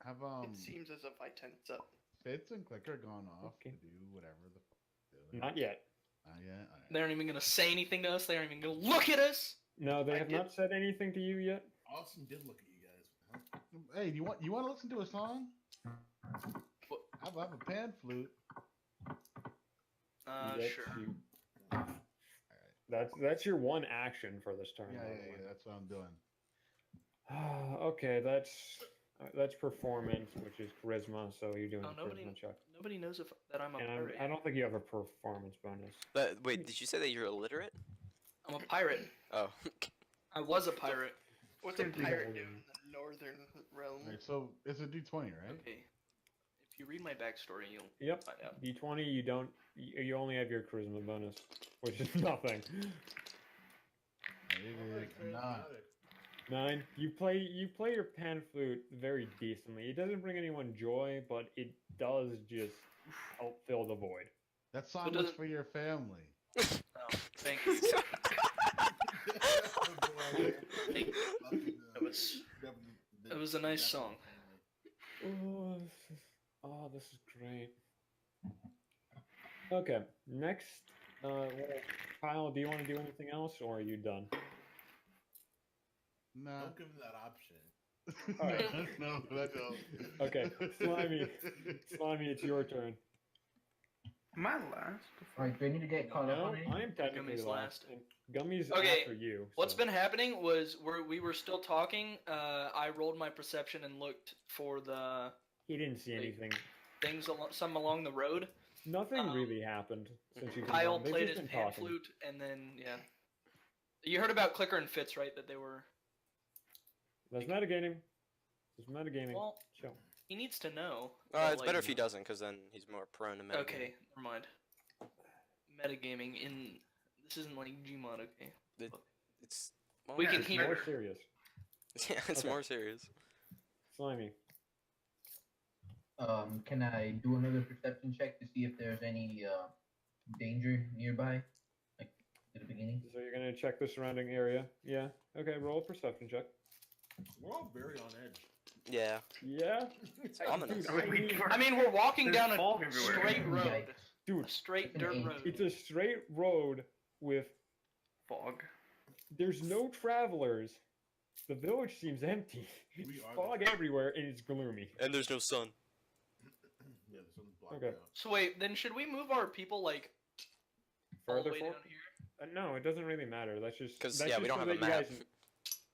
E: Have
B: It seems as if I tense up.
E: Fitz and Clicker gone off
A: Okay.
E: to do whatever the fuck they're doing?
A: Not yet.
E: Not yet. All
D: They aren't even gonna say anything to us. They aren't even gonna look at us.
A: No, they
B: I
A: have
B: did-
A: not said anything to you yet.
H: Austin did look at you guys. Huh?
E: right. Hey, do you want to listen to a song?
D: What?
E: I have a pan flute.
A: Yes,
D: Sure.
A: you- That's your one action for this turn.
E: Yeah,
A: by the
E: yeah,
A: way.
E: that's what I'm doing.
A: Okay, that's performance, which is charisma. So you're doing
D: Oh,
A: a
D: nobody-
A: charisma check.
D: Nobody knows that I'm a
A: And
D: pirate.
A: I don't think you have a performance bonus.
G: But wait, did you say that you're illiterate?
D: I'm a pirate.
G: Oh.
D: I was a pirate.
B: What's a
I: Same thing.
B: pirate do in the northern realm?
E: All right, so it's a D20, right?
D: Okay. If you read my backstory, you'll
A: Yep.
D: find out.
A: D20. You only have your charisma bonus, which is nothing.
E: It is not.
A: 9. You play your pan flute very decently. It doesn't bring anyone joy, but it does just help fill the void.
E: That song
D: But
E: was
D: doesn't-
E: for your family.
D: Oh, thank you. It was a nice song.
A: This is great. Okay, next. Kyle, do you want to do anything else, or are you done?
E: Nah.
H: Don't give him that option.
A: Alright.
E: No, I don't.
A: Okay, Slimy, it's your turn.
I: Am I last?
C: Alright, do I need to get caught up
A: No,
C: on anything?
A: I am technically
D: Gummy's
A: last.
D: last.
A: And Gummy's
D: Okay,
A: after you.
D: What's
A: so-
D: been happening was we were still talking. I rolled my perception and looked for the
A: He didn't see anything.
D: things some along the road.
A: Nothing really happened since you.
D: Kyle
A: They've
D: played
A: just
D: his
A: been
D: pan
A: talking.
D: flute, and then yeah. You heard about Clicker and Fitz, right? That they were.
A: That's metagaming. It's metagaming.
D: Well,
A: Chill.
D: he needs to know. that,
G: It's better if he doesn't, because then he's more prone to meta.
D: Okay, never mind. Metagaming in this isn't like Gmod, okay?
G: It's well,
D: We
I: Yeah,
D: can
I: it's
D: hear.
A: More serious.
G: yeah, it's
A: Okay.
G: more serious.
A: Slimy.
C: Can I do another perception check to see if there's any danger nearby? Like at the beginning?
A: So you're gonna check the surrounding area. Yeah. Okay. Roll a perception check.
H: We're all very on edge.
G: Yeah.
A: Yeah.
G: It's ominous.
A: Dude,
D: I mean, we're walking
I: There's
D: down a
I: fog everywhere.
D: straight road.
C: Yikes.
A: Dude,
D: A straight
C: It's an
D: dirt
C: eight.
D: road.
A: it's a straight road with.
I: Fog.
A: There's no travelers. The village seems empty.
H: We are
A: Fog
H: the-
A: everywhere, and it's gloomy.
G: And there's no sun.
H: Yeah, this one's blocked
A: Okay.
H: out.
D: So wait, then should we move our people like all the
A: Further
D: way
A: forward?
D: down here?
A: No, it doesn't really matter. That's just
G: 'Cause,
A: that's
G: yeah,
A: just
G: we don't
A: so
G: have a
A: that you
G: map.
A: guys-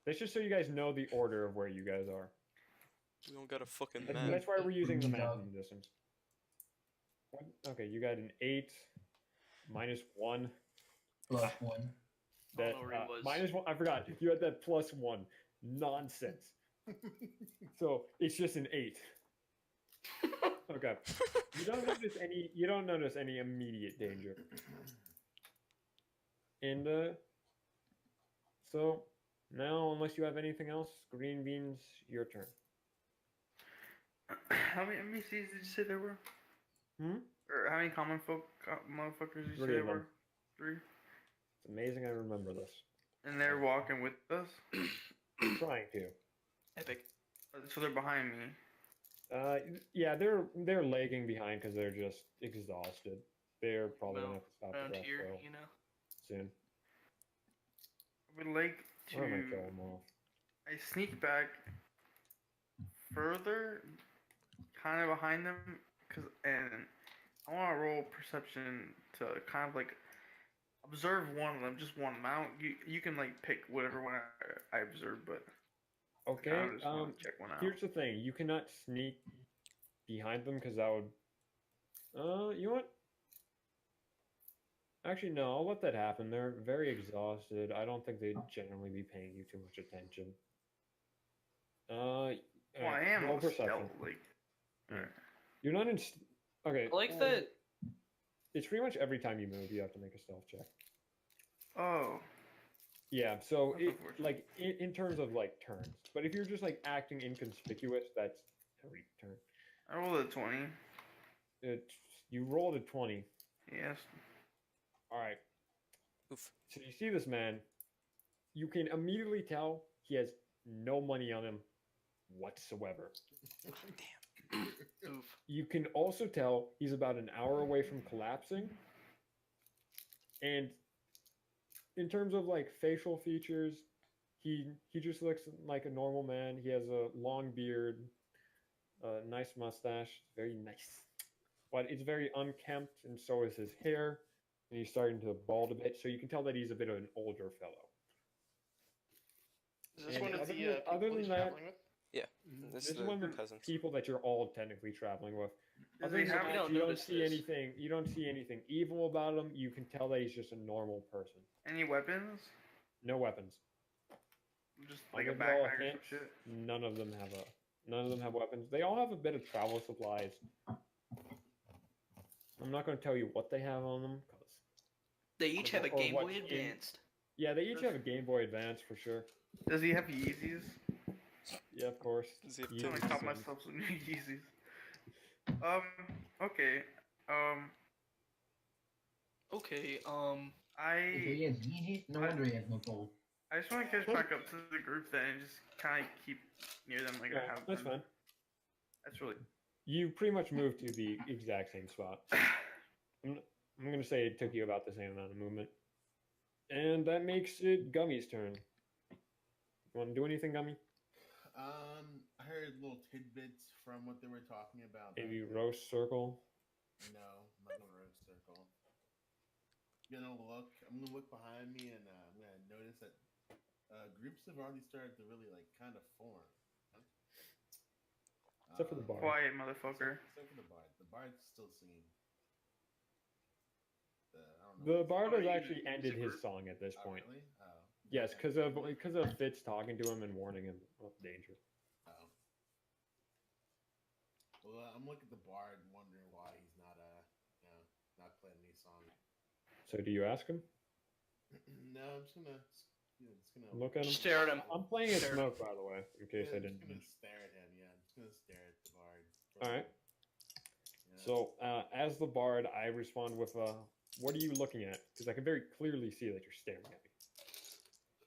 A: that's just so you guys know the order of where you guys are.
G: We don't got a fucking
A: That's,
G: map.
A: that's why we're using the map
C: Yeah.
A: from distance. What? Okay, you got an 8 minus 1.
C: +1.
A: That
D: know where he was.
A: minus 1. I forgot. You had that +1. Nonsense. So it's just an 8. Okay. You don't notice any. You don't notice any immediate danger. And so now, unless you have anything else, Green Beans, your turn.
I: How many seeds did you say there were?
A: Hmm?
I: Or how many motherfuckers did you say
A: 3
I: there
A: of them.
I: were? 3?
A: It's amazing I remember this.
I: And they're walking with us?
A: Trying to.
D: Epic.
I: So they're behind me.
A: Yeah, they're lagging behind because they're just exhausted. They're probably
D: Well,
A: gonna have to stop
D: Around
A: the rest
D: here,
A: though
D: you know.
A: soon.
I: I would like to.
A: Or I might kill them all.
I: I sneak back further, kind of behind them, and I want to roll perception to kind of like observe one of them, just one mount. You can like pick whatever one I observe, but
A: Okay.
I: I just want to check one out.
A: Here's the thing: you cannot sneak behind them because that would. You know what? Actually, no. I'll let that happen. They're very exhausted. I don't think they'd generally be paying you too much attention.
I: Well, I am
A: roll
I: a
A: perception.
I: stealth, like. Alright.
A: You're not in. Okay.
D: I like that.
A: It's pretty much every time you move, you have to make a stealth check.
I: Oh,
A: Yeah, so
I: That's
A: it,
I: unfortunate.
A: like in terms of like turns, but if you're just like acting inconspicuous, that's hurry turn.
I: I rolled a 20.
A: You rolled a 20.
I: Yes.
A: All right.
G: Oof.
A: So you see this man. You can immediately tell he has no money on him whatsoever.
D: Oof.
A: You can also tell he's about an hour away from collapsing. And in terms of like facial features, he just looks like a normal man. He has a long beard, a nice mustache, very nice. But it's very unkempt, and so is his hair. And he's starting to bald a bit, so you can tell that he's a bit of an older fellow.
B: Is this
A: And
B: one of
A: other
B: the
A: than- other
B: people he's
A: than that-
B: traveling with?
A: This is one of the
G: peasants.
A: people that you're all technically traveling with.
I: Does
A: Other
I: he
A: than
I: have?
A: that,
D: don't
A: you don't
D: notice
A: see
D: this.
A: anything. You don't see anything evil about him. You can tell that he's just a normal person.
I: Any weapons?
A: No weapons.
I: Just
A: I'll
I: like a
A: give you all a
I: backpack or some
A: hint.
I: shit.
A: None of them have weapons. They all have a bit of travel supplies. I'm not going to tell you what they have on them, because
D: They each have a
A: Or
D: Game
A: what
D: Boy
A: game-
D: Advanced.
A: yeah, they each have a Game Boy Advance for sure.
I: Does he have Yeezys?
A: Yeah, of course.
G: Does he have
I: I'm
A: Yeezys
I: gonna cop
A: and-
I: myself some new Yeezys. Okay.
D: Okay,
C: If he
I: I
C: has Yeezys, no wonder he has no gold.
I: I just want to catch back up to the group then and just kind of keep near them like I
A: Yeah,
I: have
A: that's
I: been.
A: fine.
I: That's really.
A: You pretty much moved to the exact same spot. I'm going to say it took you about the same amount of movement. And that makes it Gummy's turn. You want to do anything, Gummy?
H: I heard little tidbits from what they were talking about.
A: Maybe roast circle?
H: No, I'm not gonna roast circle. I'm gonna look behind me, and I'm gonna notice that groups have already started to really like kind of form.
A: Except for the bard.
I: Quiet, motherfucker.
H: Except for the bard. The bard's still singing. I don't know.
A: The bard has
I: Oh,
A: actually
I: he's
A: ended
I: a
A: his
I: group?
A: song at this
H: Oh,
A: point.
H: really? Oh.
A: Yes,
H: Okay.
A: because of Fitz talking to him and warning him of danger.
H: Oh. Well, I'm looking at the bard, wondering why he's not not playing any song.
A: So do you ask him?
H: No, I'm just gonna
A: Look at him.
D: stare at him.
A: I'm playing at
D: Stare.
A: smoke, by the way, in case I
H: I'm
A: didn't
H: just gonna
A: mention.
H: stare at him. Yeah, I'm just gonna stare at the bard.
A: All right.
H: Yeah.
A: So as the bard, I respond with "What are you looking at?" Because I can very clearly see that you're staring at me.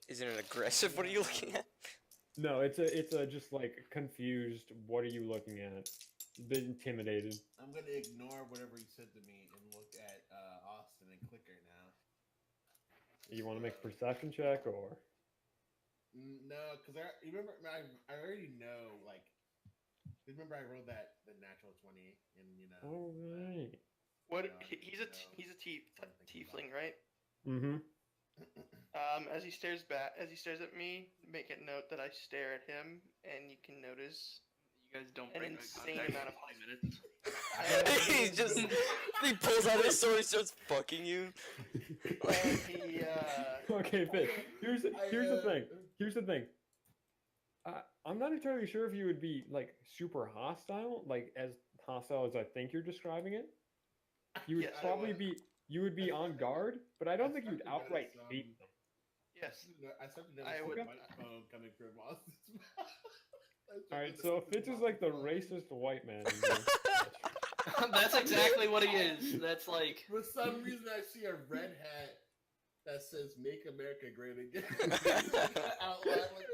G: Is it an aggressive? What are you looking at?
A: No, it's a just like confused. What are you looking at? A bit intimidated.
H: I'm gonna ignore whatever he said to me and look at Austin and Clicker now.
A: You want to make a perception check or?
H: No, because you remember I already know like. Remember I rolled the natural 20 and
A: All right.
B: What?
H: No,
B: He's a
H: no.
B: tiefling, right?
A: Mm-hmm.
B: As he stares at me, make it note that I stare at him, and you can notice
D: You guys don't
B: an
D: break eye
B: insane
D: contact
B: amount of
D: for 20 minutes.
G: He just he pulls out his sword and starts fucking you.
B: And he
A: Okay, Fitz. Here's the thing. Here's the thing. I'm not entirely sure if you would be like super hostile, like as hostile as I think you're describing it. You would
B: Yeah, I
A: probably
B: would.
A: you would be on guard, but I don't think you'd
H: started to
A: outright
H: notice,
A: hate them.
B: yes.
H: I started to
B: I
H: notice
B: would-
H: the microphone coming from Austin's mouth.
A: All right, so Fitz is like the racist white man. in here.
D: That's exactly what he is. That's like
H: For some reason, I see a red hat that says "Make America Great Again." Out loud, like,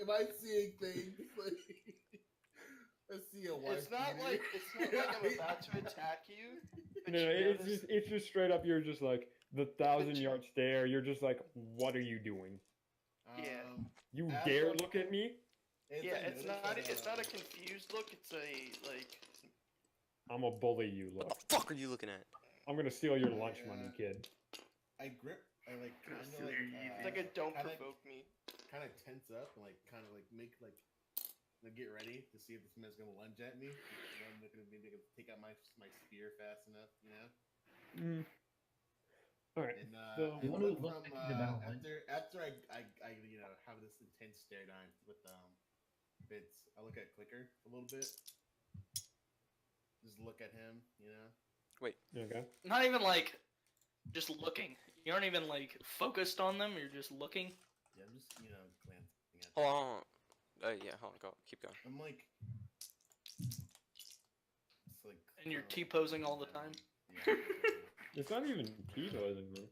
H: am I seeing things? Like, I see a white.
B: It's not like I'm about to attack you. But
A: No,
B: you notice-
A: it's just straight up. You're just like the 1,000-yard stare. You're just like, what are you doing?
B: Yeah.
A: You
H: As
A: dare
H: a-
A: look at me?
B: Yeah, it's not a confused look. It's a like.
A: I'm a bully. You
G: What
A: look.
G: the fuck are you looking at?
A: I'm gonna steal your lunch money, kid.
H: I grip. I like kind of
I: Steal
H: like.
I: your Yeezy.
B: It's like a don't
H: kinda-
B: provoke me.
H: Kind of tense up and like kind of like make like get ready to see if this man's gonna lunge at me. I'm not gonna be able to take out my spear fast enough,
A: All right.
H: And
A: So-
C: You
H: one
C: wanna
H: from
C: look like the battle line?
H: after I have this intense stare down with Fitz, I look at Clicker a little bit. Just look at him,
A: Okay.
D: not even like just looking. You aren't even like focused on them. You're just looking.
H: Yeah, I'm just glancing at.
G: Hold on. Yeah, hold on. Go. Keep going.
H: I'm like,
D: And you're
H: So,
D: T-posing all the time.
H: Yeah.
A: It's not even Tito's, man.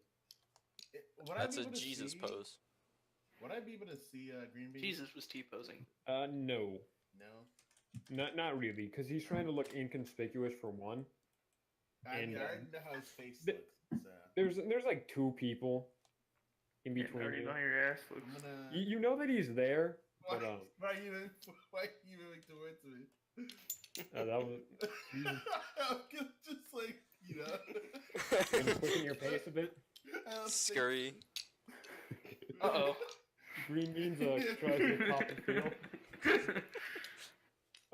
H: Would I
G: That's
H: be
G: a
H: able to
G: Jesus
H: see,
G: pose.
H: Would I be able to see Green Bean?
D: Jesus was T-posing.
A: No.
H: No.
A: Not really, because he's trying to look inconspicuous for one.
H: I
A: And,
H: already know how his face
A: th-
H: looks. So
A: There's like two people in
I: I
A: between
I: already
A: you.
I: know how your ass
H: I'm
I: looks.
H: gonna.
A: You know that he's there,
H: Why,
A: but
H: why you moving towards me?
A: that was
H: I'm just like, you know.
A: gonna quicken your pace a bit.
H: I don't think-
G: Scurry.
D: Uh-oh.
A: Green Beans tries to top the field.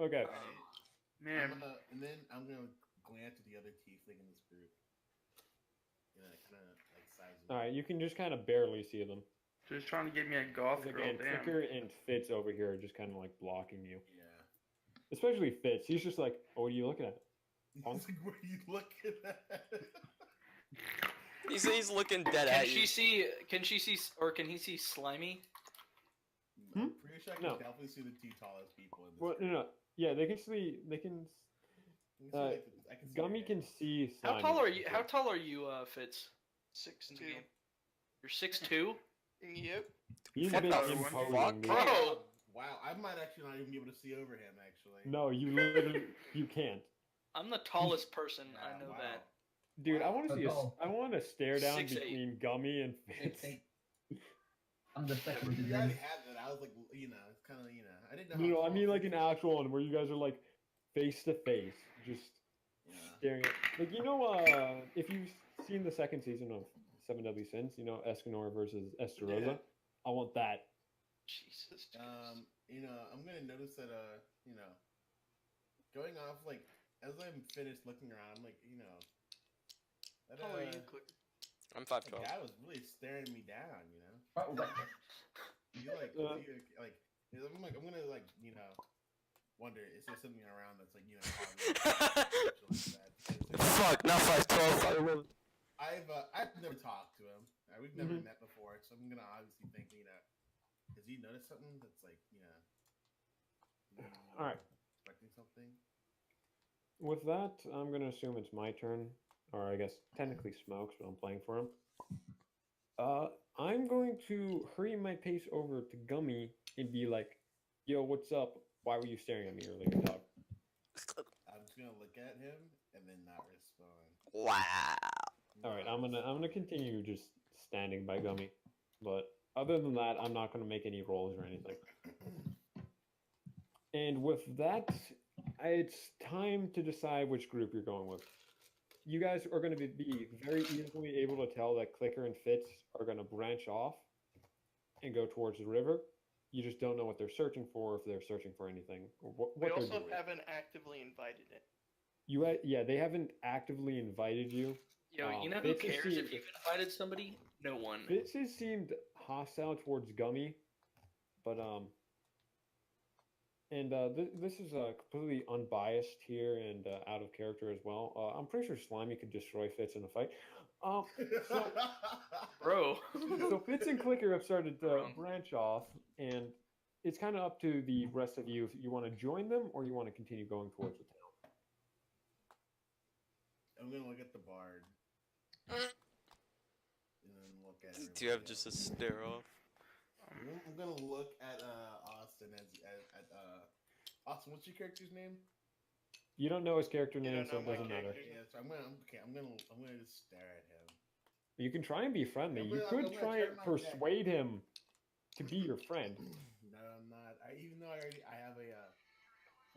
A: Okay.
I: Man,
H: and then I'm gonna glance at the other tiefling in this group. You know, kind of like size.
A: All right, you can just kind of barely see them.
I: just trying to get me a goth girl.
A: Again,
I: Damn.
A: Clicker and Fitz over here are just kind of like blocking you.
H: Yeah.
A: Especially Fitz. He's just like, "Oh, what are you looking at?"
H: He's like, what are you looking at?
G: He's looking dead
D: Can
G: at
D: she
G: you.
D: see? Can she see? Or can he see Slimy?
H: I'm pretty sure I can
A: No.
H: definitely see the two tallest people in this.
A: Well,
H: group.
A: no. Yeah, they can see. They can.
H: I can see, like, I can see
A: Gummy
H: their
A: can
H: heads.
A: see.
D: How
A: Slimy.
D: tall are you? How tall are you, Fitz?
B: 6'2".
D: You're 6'2".
B: Yep.
A: He's
G: What
A: been
G: the
A: imposing,
G: fuck?
A: dude.
D: Bro.
H: Wow, I might actually not even be able to see over him. Actually.
A: No, you literally you can't.
D: I'm the tallest person. I
H: Yeah,
D: know
H: wow.
D: that.
A: Dude, I want to
C: Wow.
A: see.
C: Oh.
A: I want to stare down
D: 6'8".
A: between Gummy and
C: Six,
A: Fitz.
C: eight. I'm the second to
H: You already
C: this.
H: had that. I was like, you know, it's kind of, you know, I didn't know.
A: No,
H: how
A: I
H: tall
A: mean like
H: Fitz
A: an
H: was.
A: actual one where you guys are like face to face, just
H: Yeah.
A: staring at. Like if you've seen the second season of Seven Deadly Sins, you know Escanor versus Esterosa. I want that.
B: Jesus.
H: You know, I'm gonna notice that, you know, going off like as I'm finished looking around, I'm like, you know, that
D: How tall are you, Clicker?
G: I'm
H: that
G: 5'12".
H: guy was really staring me down, you know.
C: Oh, what?
H: You like, I'm like, I'm gonna like, you know, wonder is there something around that's like, you know,
G: Fuck, not 5'12".
H: I've never talked to him. We've never
A: Mhm.
H: met before, so I'm gonna obviously think, you know, has he noticed something that's like, you know,
A: All right.
H: expecting something?
A: With that, I'm gonna assume it's my turn, or I guess technically Smokes, but I'm playing for him. I'm going to hurry my pace over to Gummy and be like, "Yo, what's up? Why were you staring at me earlier, dog?"
H: I'm just gonna look at him and then not respond.
G: Wow.
A: All right, I'm gonna continue just standing by Gummy, but other than that, I'm not gonna make any rolls or anything. And with that, it's time to decide which group you're going with. You guys are going to be very easily able to tell that Clicker and Fitz are going to branch off and go towards the river. You just don't know what they're searching for, if they're searching for anything, or what
B: We
A: they're
B: also
A: doing.
B: haven't actively invited it.
A: Yeah, they haven't actively invited you.
D: Yo, you know who
A: Fitz has
D: cares
A: seen-
D: if you've invited somebody? No one.
A: Fitz has seemed hostile towards Gummy, but and this is completely unbiased here and out of character as well. I'm pretty sure Slimy could destroy Fitz in a fight. So,
D: Bro.
A: so Fitz and Clicker have started to branch off, and it's kind of up to the rest of you if you want to join them or you want to continue going towards the town.
H: I'm gonna look at the bard. And then look at
G: Do you have
H: everybody
G: just a
H: else.
G: stare off?
H: I'm gonna look at Austin at Austin. What's your character's name?
A: You don't know his character
B: You
A: name,
B: don't
A: so
B: know
A: it
B: my
A: doesn't matter.
B: character.
H: Yeah, so I'm gonna just stare at him.
A: You can try and be friendly.
H: I'm
A: You
H: gonna-
A: could
H: I'm gonna
A: try
H: turn
A: and
H: my
A: persuade him to be your friend.
H: No, I'm not. Even though I have a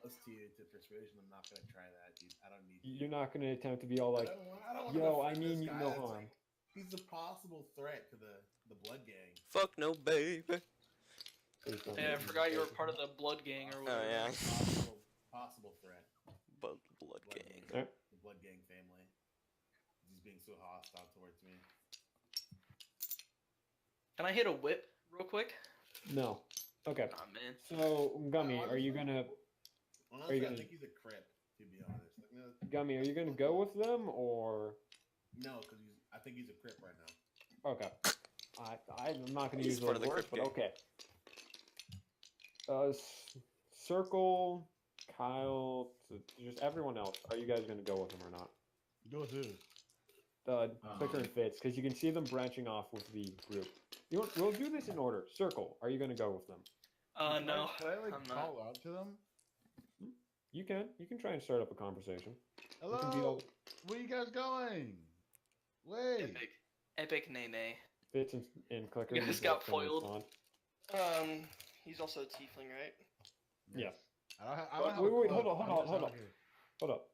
H: +2 to persuasion, I'm not gonna try that, dude. I don't need.
A: You're not going to attempt to be all like,
H: I don't want
A: yo,
H: to
A: I mean you
H: guy.
A: no
H: That's
A: harm.
H: like, he's a possible threat to the blood gang.
G: Fuck no, baby.
A: Please don't
D: Yeah, I
A: make me
D: forgot you were
A: crazy.
D: part of the blood gang or
G: Oh,
D: whatever.
G: yeah.
H: Possible threat.
G: Blood
H: Blood
G: gang.
H: gang.
A: Alright.
H: The blood gang family. He's being so hostile towards me.
D: Can I hit a whip real quick?
A: No. Okay.
D: Aw, man.
A: So, Gummy, are you going to
H: Honestly,
A: gonna-
H: I think he's a crip, to be honest. Like, no,
A: Gummy, are you going to go with them or
H: no, because I think he's a crip right now.
A: okay? I'm not going to
G: He's
A: use
G: part
A: those
G: of the
A: words,
G: Crip
A: but okay. Circle Kyle, just everyone else. Are you guys gonna go with them or not?
E: Go with who?
A: Clicker and Fitz, because you can see them branching off with the group. We'll do this in order. Circle. Are you gonna go with them?
D: No.
E: Can I like
D: I'm not.
E: call out to them?
A: You can. You can try and start up a conversation. You can be
E: Hello.
A: all
E: Where you guys going? Wait.
D: Epic Nene.
A: Fitz and Clicker.
D: You guys got foiled.
B: He's also a tiefling, right?
A: Yeah.
E: I don't have
A: Wait,
E: a
A: wait,
E: club.
A: hold on,
E: I'm just
A: hold
E: out
A: on.
E: here.
A: Hold up.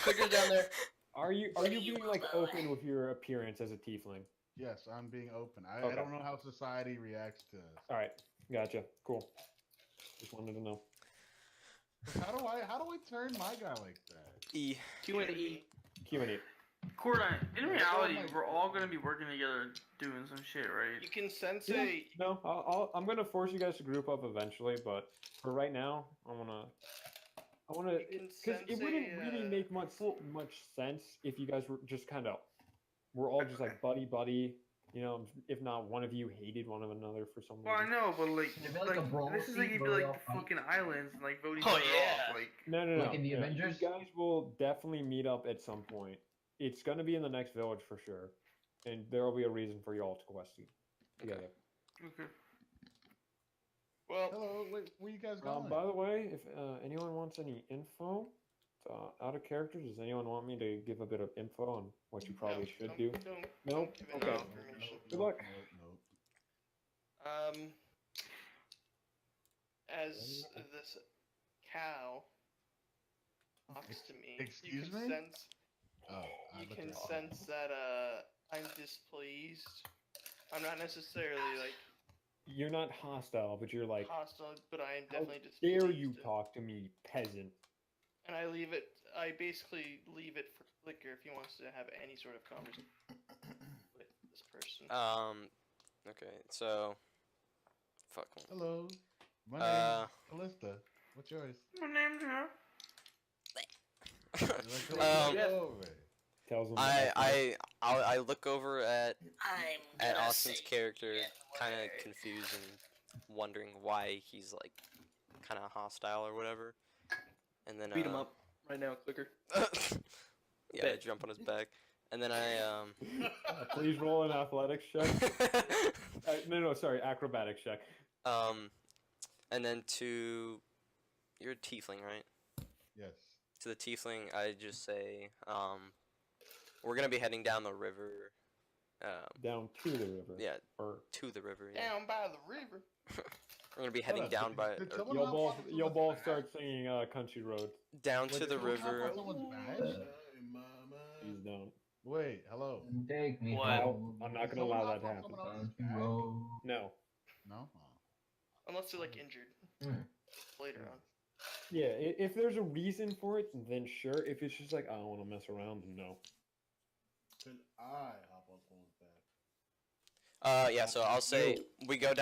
D: Clicker's down there.
A: Are you being like open with your appearance as a tiefling?
E: Yes, I'm being open. I
A: Okay.
E: don't know how society reacts to us.
A: All right, gotcha. Cool. Just wanted to know.
E: How do I turn my guy like that?
G: E.
D: Q and E.
A: Q&A.
I: Cordine, in reality,
E: my
I: we're all gonna be working together doing some shit, right?
B: You can sense
A: Yeah,
B: a.
A: no, I'm gonna force you guys to group up eventually, but for right now, I wanna,
B: You can
A: because it
B: sense
A: wouldn't
B: a,
A: really make much sense if you guys were just kind of, we're all just like buddy, you know, if not one of you hated one of another for some
I: Well, I
A: reason.
I: know, but like,
C: Is there like a brawl
I: this is
C: scene
I: like you'd be
C: where we
I: like
C: all
I: the
C: fight?
I: fucking islands and like voting
D: Oh,
I: each other
D: yeah.
I: off. Like,
A: No.
C: Like in the Avengers?
A: You guys will definitely meet up at some point. It's gonna be in the next village for sure, and there will be a reason for you all to quest together.
I: okay.
B: Well,
E: Hello, wait, where you guys going?
A: By the way, if anyone wants any info out of character, does anyone want me to give a bit of info on what you probably should do?
B: Don't
A: Nope.
B: give any
A: Okay.
B: information.
A: Good luck.
E: Nope.
B: As this cow talks to me,
E: Excuse
B: you can
E: me?
B: sense
E: Oh,
B: you can sense that I'm displeased. I'm not necessarily like
A: You're not hostile, but you're like,
B: hostile, but I am
A: how
B: definitely displeased.
A: dare you talk to me, peasant?
B: And I basically leave it for Clicker if he wants to have any sort of conversation with this person.
G: Okay, so. Fuck.
E: Hello. My name's Callista. What's yours?
I: My name's
A: Tells him.
G: I look over at Austin's character, kind of confused and wondering why he's like kind of hostile or whatever. And then
D: Beat him up right now, Clicker.
G: Yeah, I jump on his back, and then I
A: Please roll an athletics check. No, sorry, acrobatics check.
G: And then to you're a tiefling, right?
E: Yes.
G: To the tiefling, I just say, we're gonna be heading down the river.
A: Down to the river.
G: Yeah,
A: Or
G: to the river. Yeah.
B: Down by the river.
G: We're gonna be heading down by
E: Did
G: or
E: someone
A: you'll
E: hop
A: both
E: on
A: you'll
E: someone's
A: both
E: back?
A: start singing Country Road.
G: down
E: Wait,
G: to
E: did
G: the
E: someone hop
G: river.
E: on someone's badge?
A: He's down.
E: Wait, hello.
C: Take me
D: What?
C: home.
A: I'm not
E: Did
A: gonna
E: someone
A: allow
E: hop
A: that to
E: on
A: happen.
E: someone else's
C: Country
E: back?
C: road.
A: No.
E: No? Oh.
B: Unless they're like injured
C: Hmm.
B: later on.
A: Yeah, if there's a reason for it, then sure. If it's just like I don't want to mess around, then no.
H: Could I hop on someone's back?
G: Yeah. So I'll say we're going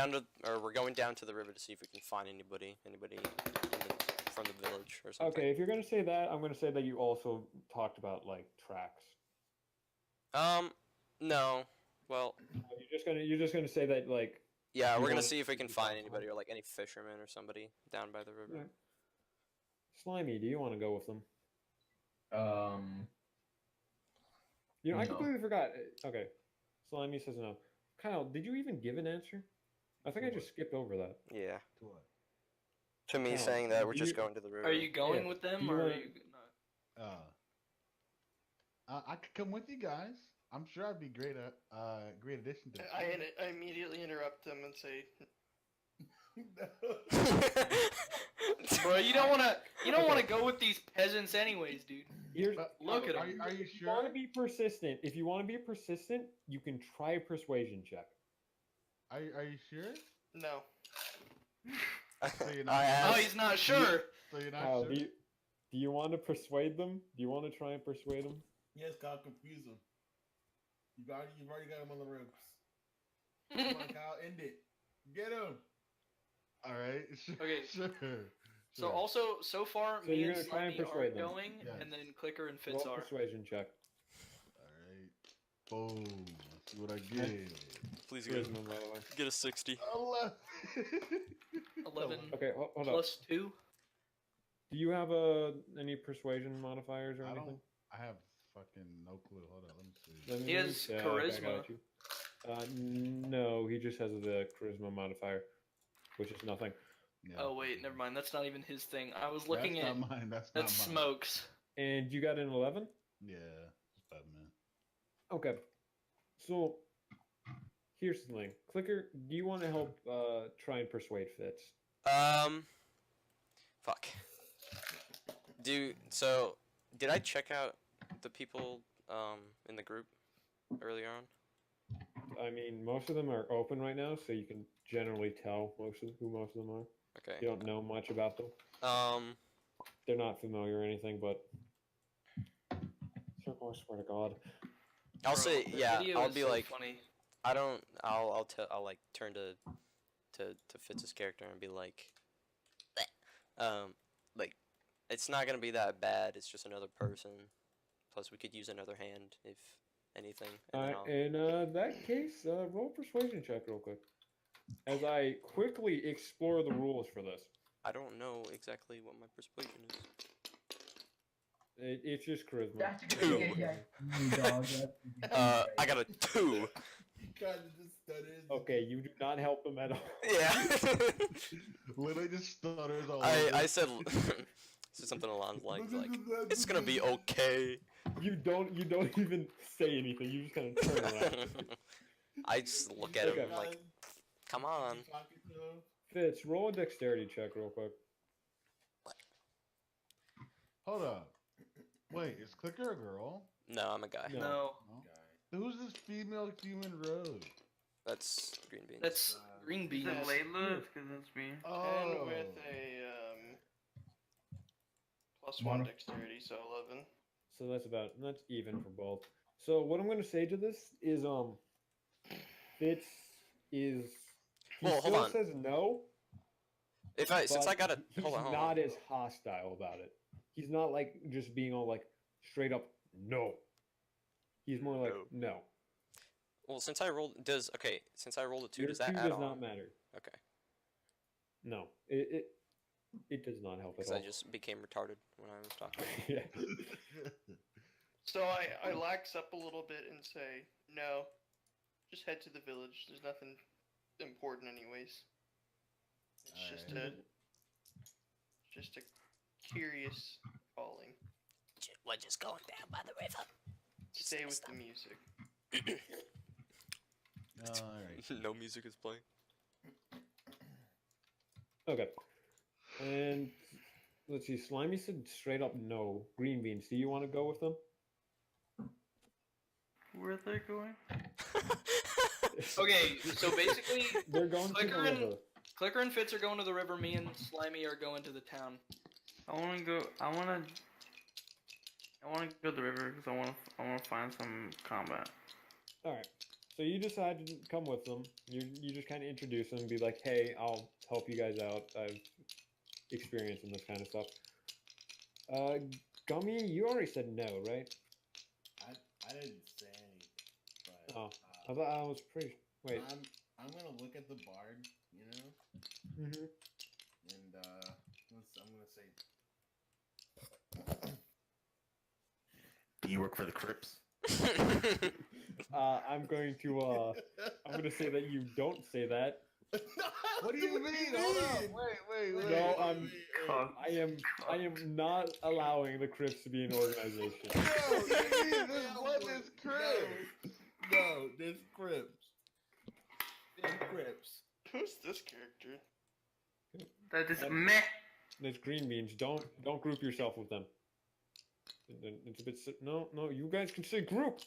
G: down to the river to see if we can find anybody from the village or something.
A: Okay, if you're gonna say that, I'm gonna say that you also talked about like tracks.
G: No. Well,
A: You're just gonna say that like.
G: yeah,
A: You
G: we're gonna
A: want-
G: see if we can find anybody or like any fishermen or somebody down by the river.
A: Yeah. Slimy, do you want to go with them? You know, I
C: No.
A: completely forgot. Okay, Slimy says no. Kyle, did you even give an answer? I think I just skipped over that.
G: Yeah.
E: To what?
G: To me
A: Kyle,
G: saying that we're
A: do
G: just
A: you-
G: going to the river.
D: Are you going
A: Yeah.
D: with them,
A: Do you
D: or are
A: wanna-
D: you not?
E: I could come with you guys. I'm sure I'd be great addition to the team.
B: I immediately interrupt them and say,
D: Bro, you don't wanna go with these peasants anyways, dude.
A: Here's,
D: Look at
E: Are
D: 'em.
E: you
A: if you
E: sure?
A: want to be persistent, if you want to be persistent, you can try a persuasion check.
E: Are you sure?
B: no.
E: So you're not,
G: I
D: Oh,
G: asked.
D: he's not sure.
E: so you're not
A: Kyle,
E: sure?
A: do you want to persuade them? Do you want to try and persuade them?
H: Yes, Kyle, confuse him. You've already got him on the ropes. Come on, Kyle, end it. Get him.
E: All right. Sure,
D: Okay.
E: Sure.
D: So
E: sure.
D: also, so far,
A: So
D: me
A: you're
D: and
A: gonna try and
D: Slimy
A: persuade
D: are
A: them.
D: going,
E: Yes.
D: and then Clicker and
A: Roll
D: Fitz
A: a
D: are.
A: persuasion check.
E: All right. Boom. Let's what I get.
G: Please get,
A: Charisma, by the way.
G: get a 60.
D: 11
A: Okay, hold up.
D: plus 2.
A: Do you have any persuasion modifiers or
E: I
A: anything?
E: don't. I have fucking no clue. Hold on, let me see.
A: Let me-
D: He
A: let me-
D: has
A: yeah, okay, I
D: charisma.
A: got you. No, he just has the charisma modifier, which is nothing.
E: Yeah.
D: Oh wait, never mind. That's not even his thing. I was looking
E: That's
D: at
E: not mine. That's not
D: that's
E: mine.
D: Smokes.
A: And you got an 11?
E: Yeah, just Batman.
A: Okay. So, here's the thing. Clicker, do you want to help try and persuade Fitz?
G: Fuck. So did I check out the people in the group earlier on?
A: I mean, most of them are open right now, so you can generally tell who most of them are.
G: Okay.
A: You don't know much about them. They're not familiar or anything, but Circle, I swear to God.
G: I'll
D: Bro,
G: say,
D: the
G: yeah,
D: video
G: I'll
D: is
G: be
D: so
G: like,
D: funny.
G: I'll like turn to Fitz's character and be like, like, it's not gonna be that bad. It's just another person. Plus, we could use another hand if anything. And then I'll...
A: In that case, roll a persuasion check real quick. As I quickly explore the rules for this.
G: I don't know exactly what my persuasion is.
A: It's just charisma.
C: That's a
G: Two.
C: good yeah. Dog,
G: I got a 2.
H: He kind of just stutters.
A: Okay, you do not help them at all.
G: Yeah.
E: Literally just stutters all
G: I said something along the lines like, it's gonna be okay.
A: You don't even say anything. You just kind of turn around.
G: I just look at him
A: Okay.
G: like, come on.
H: Talking to him.
A: Fitz, roll a dexterity check real quick.
E: Hold up. Wait, is Clicker a girl?
G: No, I'm a guy.
A: No.
D: No,
E: No. Who's this female human rogue?
G: That's green beans.
D: that's green
I: Is
D: beans.
I: it Layla? Because that's me.
B: And with a plus 1
C: Mono-
B: dexterity, so 11.
A: So that's even for both. So what I'm gonna say to this is Fitz is he
G: Well, hold
A: still
G: on.
A: says no.
G: Since I
A: but
G: got a
A: he's
G: hold on.
A: not as hostile about it. He's not like just being all like straight up no. He's more like no.
G: Well, since I rolled a 2,
A: Your
G: does that
A: 2
G: add
A: does
G: on?
A: not matter.
G: Okay.
A: No, it does not help at
G: Because
A: all.
G: I just became retarded when I was talking.
A: Yeah.
B: So I lax up a little bit and say, no, just head to the village. There's nothing important anyways. It's just a curious calling.
G: We're just going down by the river.
B: Stay with the music.
E: Alright.
G: No music is playing.
A: Okay. And let's see. Slimy said straight up no. Green beans. Do you want to go with them?
I: Where are they going?
D: Okay, so basically,
A: They're going to the
D: Clicker and-
A: river.
D: Clicker and Fitz are going to the river. Me and Slimy are going to the town.
I: I want to go. I want to go to the river because I want to find some combat.
A: All right. So you decide to come with them. You just kind of introduce them, be like, "Hey, I'll help you guys out. I've experience in this kind of stuff." Gummy, you already said no, right?
H: I didn't say anything, but
A: Oh, I thought I was pretty. Wait.
H: I'm gonna look at the bard, you know,
A: Mm-hmm.
H: and I'm gonna say, do you work for the Crips?
A: I'm going to say that you don't say that.
E: What do you mean? Hold up. Wait.
A: No,
I: Cock.
A: I am not allowing the Crips to be an organization.
E: No, you mean this one is Crip.
H: No, there's Crips. There's Crips.
B: Who's this character?
I: That is meh.
A: There's green beans. Don't group yourself with them. It's a bit. No, you guys can say group.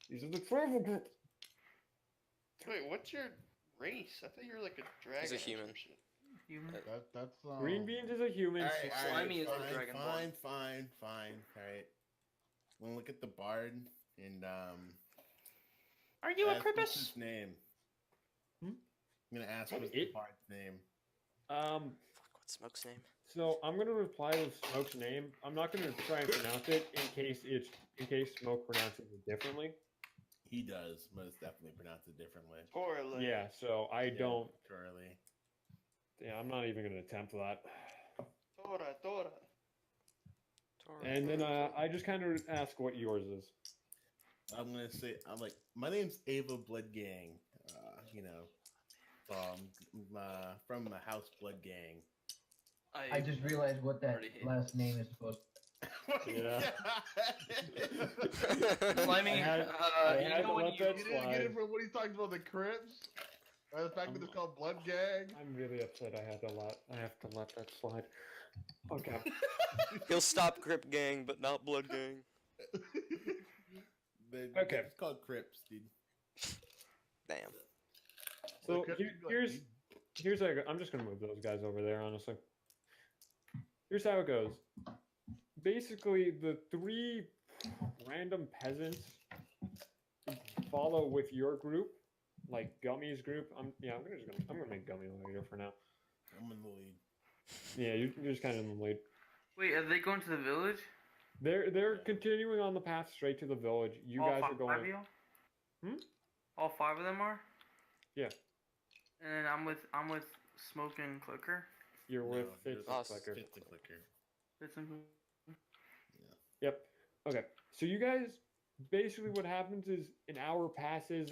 A: These are the travel group.
B: Wait, what's your race? I thought you were like a dragon.
G: He's a
B: or some
G: human.
B: shit.
I: Human.
E: That's
A: Green beans is a human.
H: Alright,
D: Slimy is the
H: fine,
D: dragonborn.
H: fine. Alright. We'll look at the bard and
B: Are you a
H: ask what's
B: Crippus?
H: his name.
A: Hmm?
H: I'm gonna ask
A: What
H: what's
A: is-
H: the bard's name.
G: Fuck, what's Smoke's name?
A: So I'm gonna reply with Smoke's name. I'm not gonna try and pronounce it in case Smoke pronounces it differently.
H: He does, but it's definitely pronounced a different way.
B: Torley.
A: Yeah, so I
H: Yeah,
A: don't.
H: Charlie.
A: Yeah, I'm not even gonna attempt that.
B: Tora.
A: And then I just kind of ask what yours is.
H: I'm gonna say my name's Ava Blood Gang. From the House Blood Gang.
C: I just realized what that
D: already hate
C: last name is supposed
A: Yeah.
D: Slimy,
A: I had
D: you
A: to
D: know when
A: let
D: you
A: that
E: You didn't get
A: slide.
E: it from what he talked about the Crips? Or the fact that it's called Blood Gang?
A: I'm really upset. I have to let that slide. Okay.
G: He'll stop Grip Gang, but not Blood Gang.
A: Okay.
H: It's called Crips, dude.
G: Damn.
A: So
E: Crips would be like,
A: here's how I'm just gonna move those guys over there. Honestly, here's how it goes. Basically, the 3 random peasants follow with your group, like Gummy's group. I'm gonna make Gummy the leader for now.
H: I'm in the lead.
A: Yeah, you're just kind of in the lead.
I: Wait, are they going to the village?
A: They're continuing on the path straight to the village. You
I: All
A: guys are
I: five
A: going.
I: of you?
A: Hmm?
I: All 5 of them are?
A: Yeah.
I: And then I'm with Smoke and Clicker.
A: You're with
H: No,
A: Fitz
H: you're
A: and Clicker.
H: Fitz and Clicker.
I: Fitz and
A: Yep. Okay. So you guys, basically, what happens is an hour passes.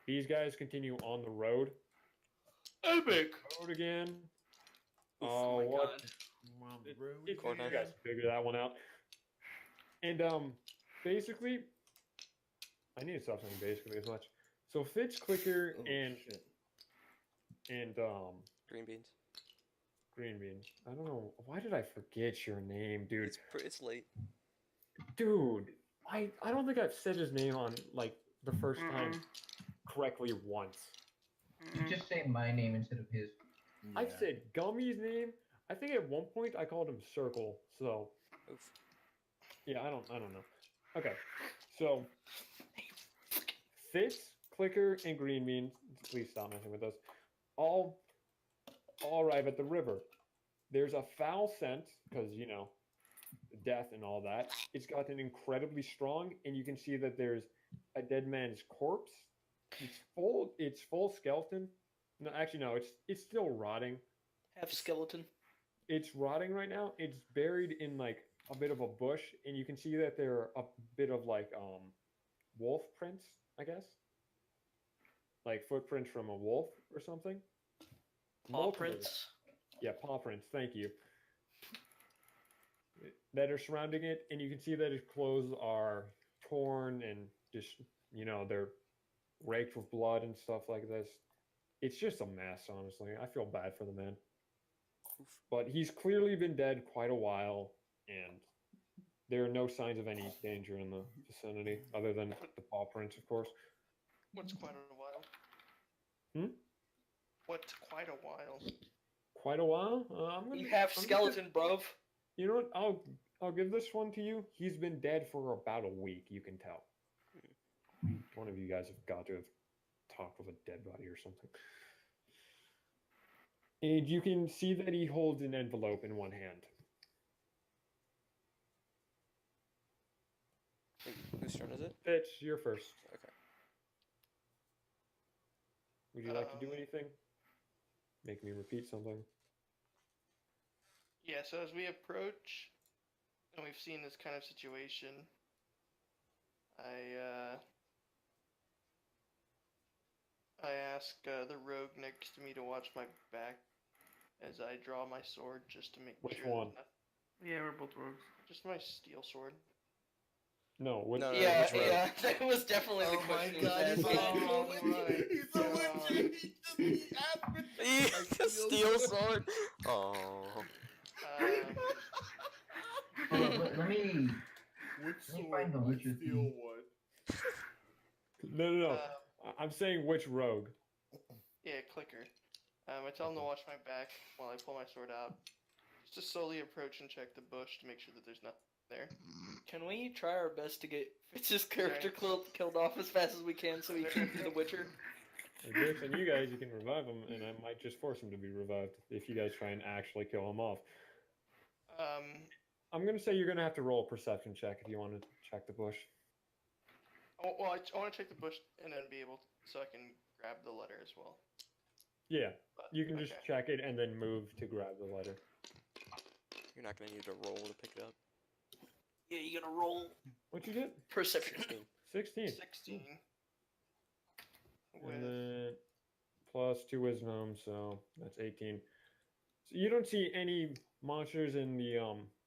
A: These guys continue on the road.
D: Epic.
A: Road again.
D: Oh my
A: what?
D: god.
A: You
G: Corner.
A: guys figure that one out. And basically, I need to stop saying basically as much. So Fitz, Clicker,
H: Oh,
A: and
H: shit.
G: Green beans.
A: Green Bean. I don't know why did I forget your name, dude.
G: It's late.
A: Dude, I don't think I've said his name on like the first time correctly once.
C: to. You just say my name instead of his.
A: I've
H: Yeah.
A: said Gummy's name. I think at one point I called him Circle. So
G: Oof.
A: yeah, I don't know. Okay, so Fitz, Clicker, and Green Bean. Please stop messing with us. All arrive at the river. There's a foul scent because death and all that. It's gotten incredibly strong, and you can see that there's a dead man's corpse. It's full skeleton. No, actually no, it's still rotting.
D: Half skeleton.
A: It's rotting right now. It's buried in like a bit of a bush, and you can see that there are a bit of like wolf prints, I guess. Like footprints from a wolf or something.
D: Paw
A: Multiple.
D: prints.
A: Yeah, paw prints. Thank you. That are surrounding it, and you can see that his clothes are torn and just they're raked with blood and stuff like this. It's just a mess, honestly. I feel bad for the man, but he's clearly been dead quite a while, and there are no signs of any danger in the vicinity other than the paw prints, of course.
B: What's quite a while?
A: Hmm?
B: What's quite a while?
A: Quite a while.
D: You half skeleton, bruv.
A: You know what? I'll give this one to you. He's been dead for about a week. You can tell. One of you guys have got to have talked with a dead body or something. And you can see that he holds an envelope in one hand.
G: Whose turn is it?
A: Fitch, you're first.
G: Okay.
A: Would you like to do anything? Make me repeat something.
B: Yeah, so as we approach, and we've seen this kind of situation, I ask the rogue next to me to watch my back as I draw my sword just to make
A: Which
B: sure.
A: one?
I: Yeah, we're both rogues.
B: Just my steel sword.
A: No. Which,
G: No, no,
D: Yeah,
G: which rogue?
D: yeah, that was definitely the
H: Oh my
D: question. he was
H: god, he's
D: asking.
B: Oh
H: a
B: my
H: witch! He's a
B: God.
H: witch! He asked me
G: The steel sword. Oh.
C: Hold on, let me.
H: Which
C: Let me
H: sword?
C: find the
H: I
C: witch's
H: steal
C: name.
H: one.
A: No.
B: uh,
A: I'm saying which rogue.
B: yeah, clicker. I tell him to watch my back while I pull my sword out. Just to slowly approach and check the bush to make sure that there's nothing there.
D: Can we try our best to get Fitz's character killed off as fast as we can so he can't be the Witcher?
A: If it's on you guys, you can revive him, and I might just force him to be revived if you guys try and actually kill him off. I'm gonna say you're gonna have to roll a perception check if you want to check the bush.
B: Oh, well, I want to check the bush and then be able to, so I can grab the letter as well.
A: Yeah,
B: But,
A: you can just
B: okay.
A: check it and then move to grab the letter.
G: You're not gonna need to roll to pick it up.
D: Yeah, you gotta roll
A: What'd you get?
D: perception.
G: 16.
A: 16.
B: 16.
A: And
B: With
A: then plus 2 wisdom, so that's 18. So you don't see any monsters in the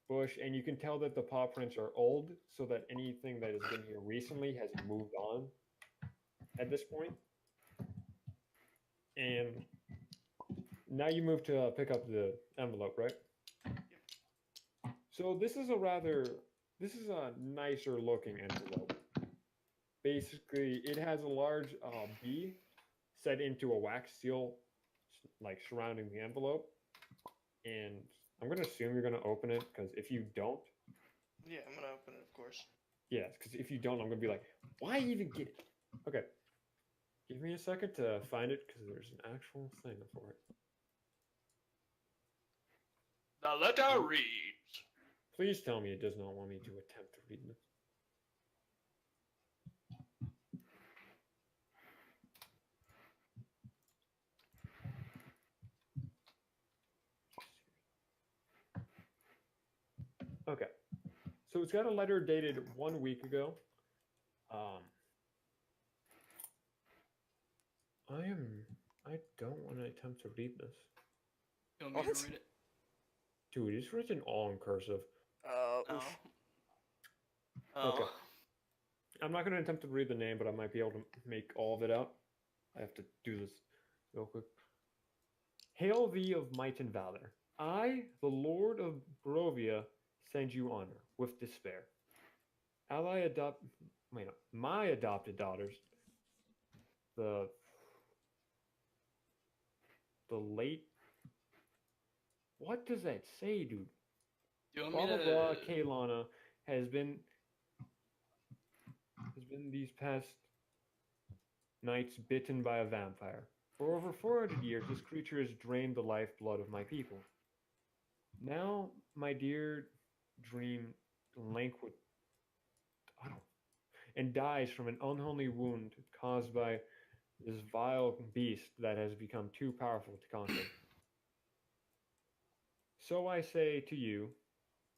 A: bush, and you can tell that the paw prints are old, so that anything that has been here recently has moved on at this point. And now you move to pick up the envelope, right? So this is a nicer looking envelope. Basically, it has a large bee set into a wax seal, like surrounding the envelope. And I'm gonna assume you're gonna open it, because if you don't,
B: yeah, I'm gonna open it, of course.
A: yeah, because if you don't, I'm gonna be like, why even get it? Okay, give me a second to find it, because there's an actual thing for it.
D: The letter reads.
A: Please tell me it does not want me to attempt to read this. Okay, so it's got a letter dated 1 week ago. I don't want to attempt to read this.
D: You want me
G: What?
D: to read it?
A: Dude, it's written all in cursive.
D: Oh.
A: Okay. I'm not going to attempt to read the name, but I might be able to make all of it out. I have to do this real quick. Hail thee of might and valor. I, the Lord of Barovia, send you honor with despair. My adopted daughters, the late. What does that say, dude?
D: Do you want
A: Blah
D: me
A: blah
D: to?
A: blah. Kaylana has been these past nights bitten by a vampire. For over 400 years, this creature has drained the lifeblood of my people. Now, my dear dream languid and dies from an unholy wound caused by this vile beast that has become too powerful to conquer. So I say to you,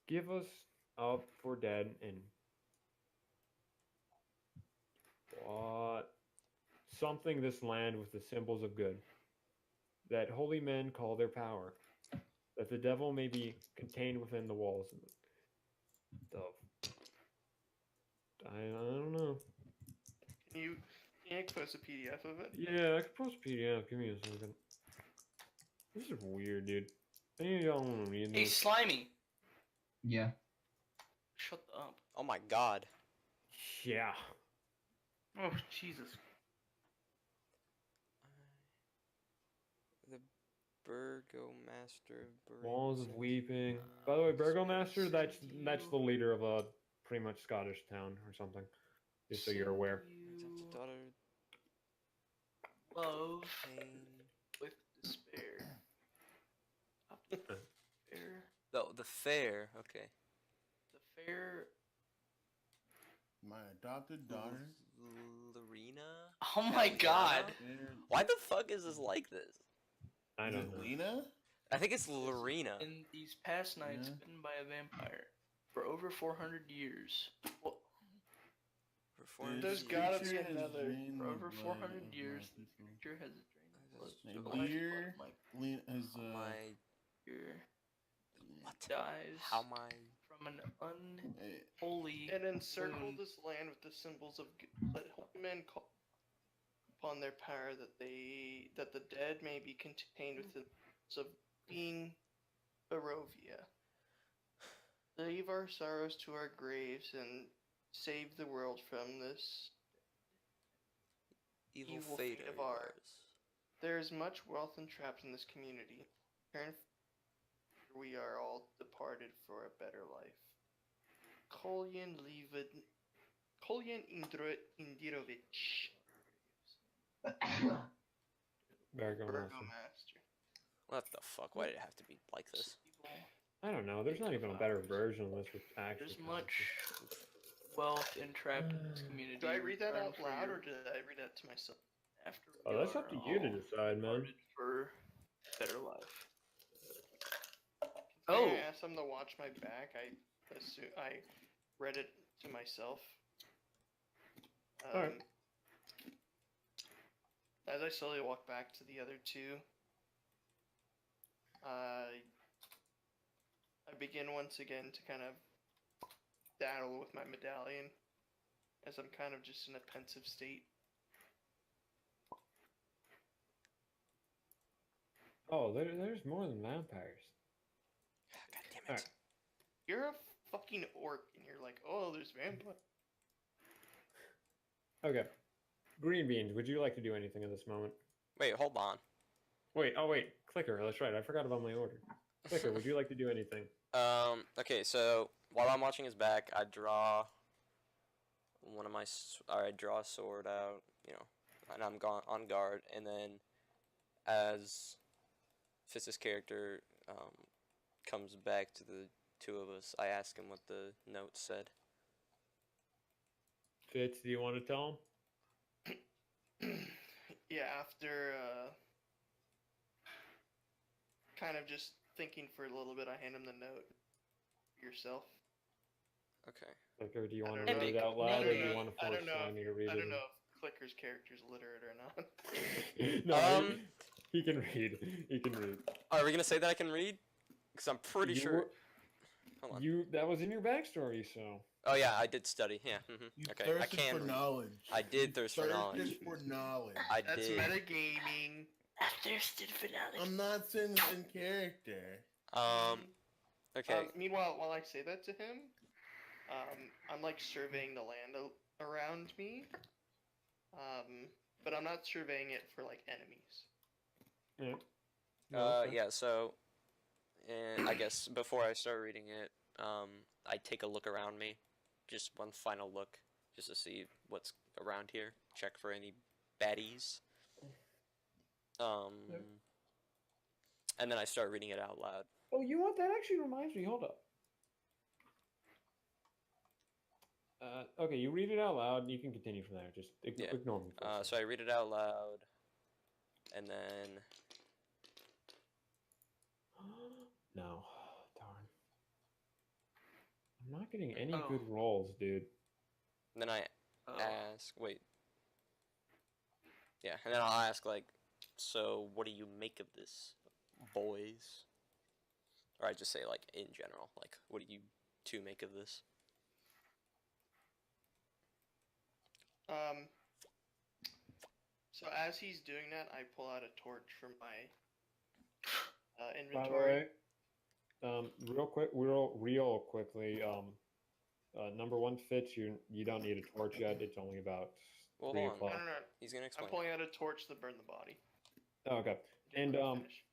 A: give us up for dead and something this land with the symbols of good, that holy men call their power, that the devil may be contained within the walls. I don't know.
B: Can you post a PDF of it?
A: Yeah, I could post a PDF. Give me a second. This is weird, dude. Any of y'all want to read
D: Hey,
A: this?
D: Slimy.
C: Yeah.
D: Shut up.
G: Oh my god.
A: Yeah.
I: Oh Jesus.
G: The Burgomaster.
A: Walls of Weeping. By the way, Burgomaster, that's the leader of a pretty much Scottish town or something. Just so you're aware.
G: Daughter.
D: Love
G: Pain.
D: with despair. Fair.
G: Oh, the fair. Okay.
D: The fair.
H: My adopted daughter.
G: Lorena?
D: Oh my god.
G: Why the fuck is this like this?
A: I
H: Is
A: don't
H: it
A: know.
H: Lena?
G: I think it's Lorena.
D: In these past nights,
H: Yeah.
D: bitten by a vampire for over 400 years. Well,
G: For
B: There's
H: This
B: gotta be
H: creature has
B: another.
H: drained
D: for
H: the
D: over
H: blood
D: 400
H: of
D: years,
H: my
D: this
H: people.
D: creature has drained the blood.
G: My
D: the
H: My dear
D: lifeblood of my
H: Lena has
G: my
D: dear
G: what?
D: dies
G: How my
D: from an
H: eh,
D: unholy
B: And encircle
D: wound.
B: this land with the symbols of let holy men call upon their power, that the dead may be contained within the of being Barovia. Leave our sorrows to our graves and save the world from this
G: evil fate of ours.
B: There is much wealth entrapped in this community. Turn, we are all departed for a better life. Kolyan Indirovich.
A: Burgomaster.
B: Burgomaster.
G: What the fuck? Why did it have to be like this?
A: I don't know. There's not even a better version of this with actually.
D: There's much wealth entrapped in this community.
B: Do I read that
D: return
B: out
D: for
B: loud,
D: your-
B: or did I read that to myself?
D: after
A: Oh,
D: we
A: that's
D: are
A: up to you to
D: all
A: decide, man.
D: departed for better life.
B: Oh,
D: Oh,
B: I asked them to watch my back. I read it to myself.
A: Alright.
B: As I slowly walk back to the other two, I begin once again to kind of daddle with my medallion, as I'm kind of just in a pensive state.
A: Oh, there's more than vampires.
G: God damn it.
A: Alright.
B: You're a fucking orc, and you're like, oh, there's vampire.
A: Okay. Green beans, would you like to do anything in this moment?
G: Wait, hold on.
A: Wait, Clicker, that's right, I forgot about my order. Clicker, would you like to do anything?
G: Okay, so while I'm watching his back, I draw I draw a sword out, and I'm on guard, and then as Fitz's character comes back to the two of us, I ask him what the note said.
A: Fitz, do you want to tell him?
B: Yeah, after kind of just thinking for a little bit, I hand him the note. Yourself.
G: Okay.
A: Clicker, do you want
B: I
A: to
B: don't
A: read
G: know.
A: it out loud, or do you want to
B: I
A: force
B: don't know.
A: me to read
B: I
A: it?
B: don't know if Clicker's character's literate or not.
A: No, he can read. He can read.
G: Are we gonna say that I can read? Because I'm pretty
A: You
G: sure.
A: were-
G: Hold on.
A: That was in your backstory, so.
G: Oh yeah, I did study. Yeah.
H: You
G: Okay, I
H: thirsted
G: can
H: for
G: read.
H: knowledge.
G: I did thirst for knowledge.
H: Thirsted for knowledge.
G: I
B: That's
G: did.
B: metagaming.
D: I thirsted for knowledge.
H: I'm not saying this in character.
G: Okay.
B: Meanwhile, while I say that to him, I'm like surveying the land around me. But I'm not surveying it for like enemies.
A: Yeah.
G: Yeah. So, and I guess before I start reading it, I take a look around me, just one final look, just to see what's around here. Check for any baddies. And then I start reading it out loud.
A: Oh, you know what? That actually reminds me. Hold up. Okay, you read it out loud, and you can continue from there. Just ignore me. For a
G: So I read it out loud, and then
A: No, darn. I'm not getting any
D: Oh.
A: good rolls, dude.
G: then I
D: Oh.
G: ask, wait. Yeah, and then I'll ask, like, so what do you make of this, boys? Or I just say, like, in general, like, what do you two make of this?
B: So as he's doing that, I pull out a torch from my
A: By the
B: inventory.
A: way, real quickly, number one, Fitz, you don't need a torch yet. It's only about
G: Well,
A: 3
G: hold on.
A: o'clock.
B: No.
G: He's gonna
B: I'm
G: explain.
B: pulling out a torch to burn the body.
A: Oh, okay. And
B: Let me finish.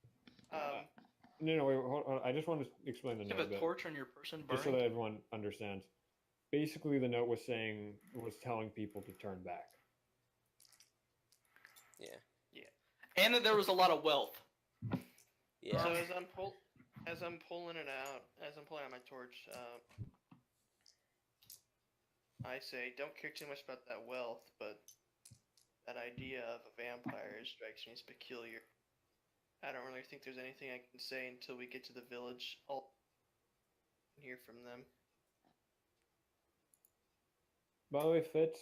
A: no, wait, hold on. I just want to explain the
D: You
A: note
D: have
A: a
D: a
A: bit,
D: torch on your person
A: just so
D: burning.
A: that everyone understands. Basically, the note was telling people to turn back.
G: Yeah.
D: And that there was a lot of wealth.
G: Yeah.
B: So as I'm pulling out my torch, I say, don't care too much about that wealth, but that idea of a vampire strikes me as peculiar. I don't really think there's anything I can say until we get to the village. I'll hear from them.
A: By the way, Fitz,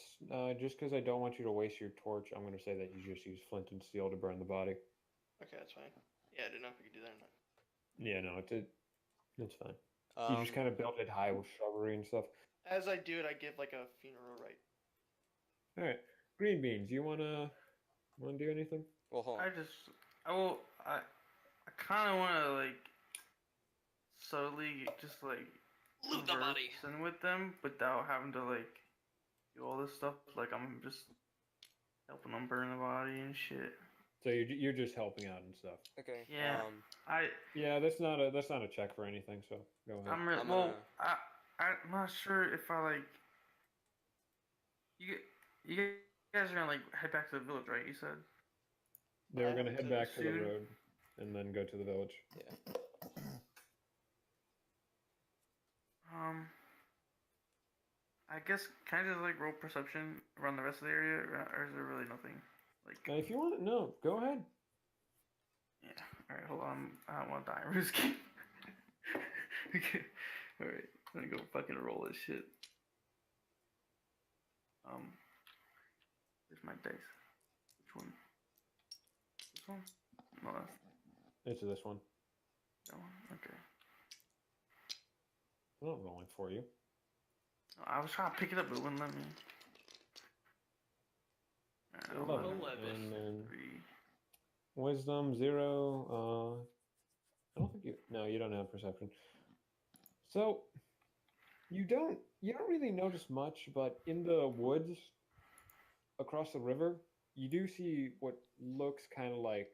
A: just because I don't want you to waste your torch, I'm going to say that you just use flint and steel to burn the body.
B: Okay, that's fine. Yeah, I didn't know if we could do that or not.
A: Yeah, no, it's fine. You just kind of built it high with shrubbery and stuff.
B: As I do it, I give like a funeral rite.
A: All right, green beans. You wanna do anything?
G: Well, hold on.
I: I kind of want to like subtly just like
D: Loot the body.
I: converse with them without having to like do all this stuff. Like I'm just helping them burn the body and shit.
A: So you're just helping out and stuff.
G: Okay.
I: Yeah.
A: Yeah, that's not a check for anything. So go ahead.
G: I'm gonna-
I: I'm not sure if I like. You guys are gonna like head back to the village, right? You said.
A: They were gonna head back to the
I: soon.
A: road and then go to the village.
G: Yeah.
I: I guess can I just like roll perception around the rest of the area, or is there really nothing? Like,
A: If you want to, no, go ahead.
I: yeah. All right, hold on. I don't want to die. I'm risky. Okay. All right. I'm gonna go fucking roll this shit. Here's my dice. Which one? This one? No, that's
A: It's this one.
I: that one. Okay.
A: I'm not rolling for you.
I: I was trying to pick it up, but it wouldn't let me.
A: 11.
D: 11.
A: And then
I: 3.
A: wisdom 0. I don't think you. No, you don't have perception. So you don't really notice much, but in the woods across the river, you do see what looks kind of like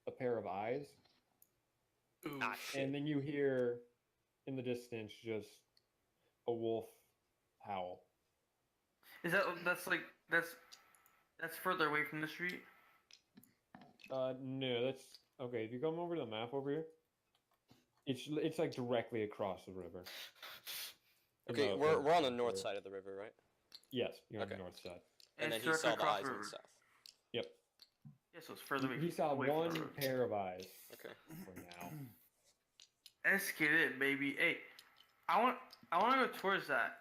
A: a pair of eyes,
D: Ooh.
G: Ah, shit.
A: and then you hear in the distance just a wolf howl.
I: Is that's further away from the street?
A: No, that's okay. If you come over to the map over here, it's like directly across the river.
G: Okay, we're on the north side of the river, right?
A: Yes, you're on
G: Okay.
A: the north side.
G: And then
I: it's
G: he
I: directly
G: saw the
I: across
G: eyes
I: the
G: on the
I: river.
G: south.
A: Yep.
I: Yeah, so it's further away.
A: He saw
I: away from
A: one
I: the road.
A: pair of eyes
G: Okay.
A: for now.
I: Let's get it, baby. Hey, I want to go towards that.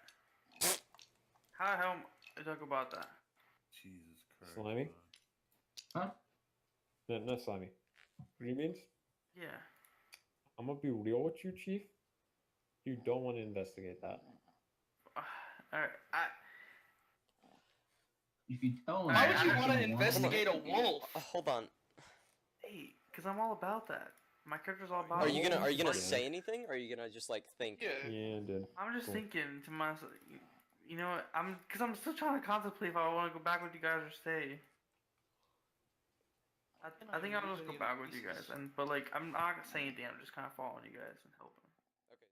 I: How the hell I talk about that?
H: Jesus Christ.
A: Slimy?
C: Huh?
A: No, not slimy. Green
I: Yeah.
A: I'm gonna be real with you, Chief. You don't want to investigate that.
I: All right.
C: If you tell them,
D: Why
I: Why
D: would you
I: I
D: want to
I: actually
D: investigate a wolf?
G: Hold on.
I: Hey, because I'm all about that. My character's all about.
G: Are you gonna
A: Yeah.
G: say anything, or are you gonna just like think?
B: Yeah.
A: Yeah, dude.
I: I'm just
A: Cool.
I: thinking to myself. You know what? Because I'm still trying to contemplate if I want to go back with you guys or stay. I think I'll just go back with you guys, but like I'm not gonna say anything. I'm just kind of following you guys and helping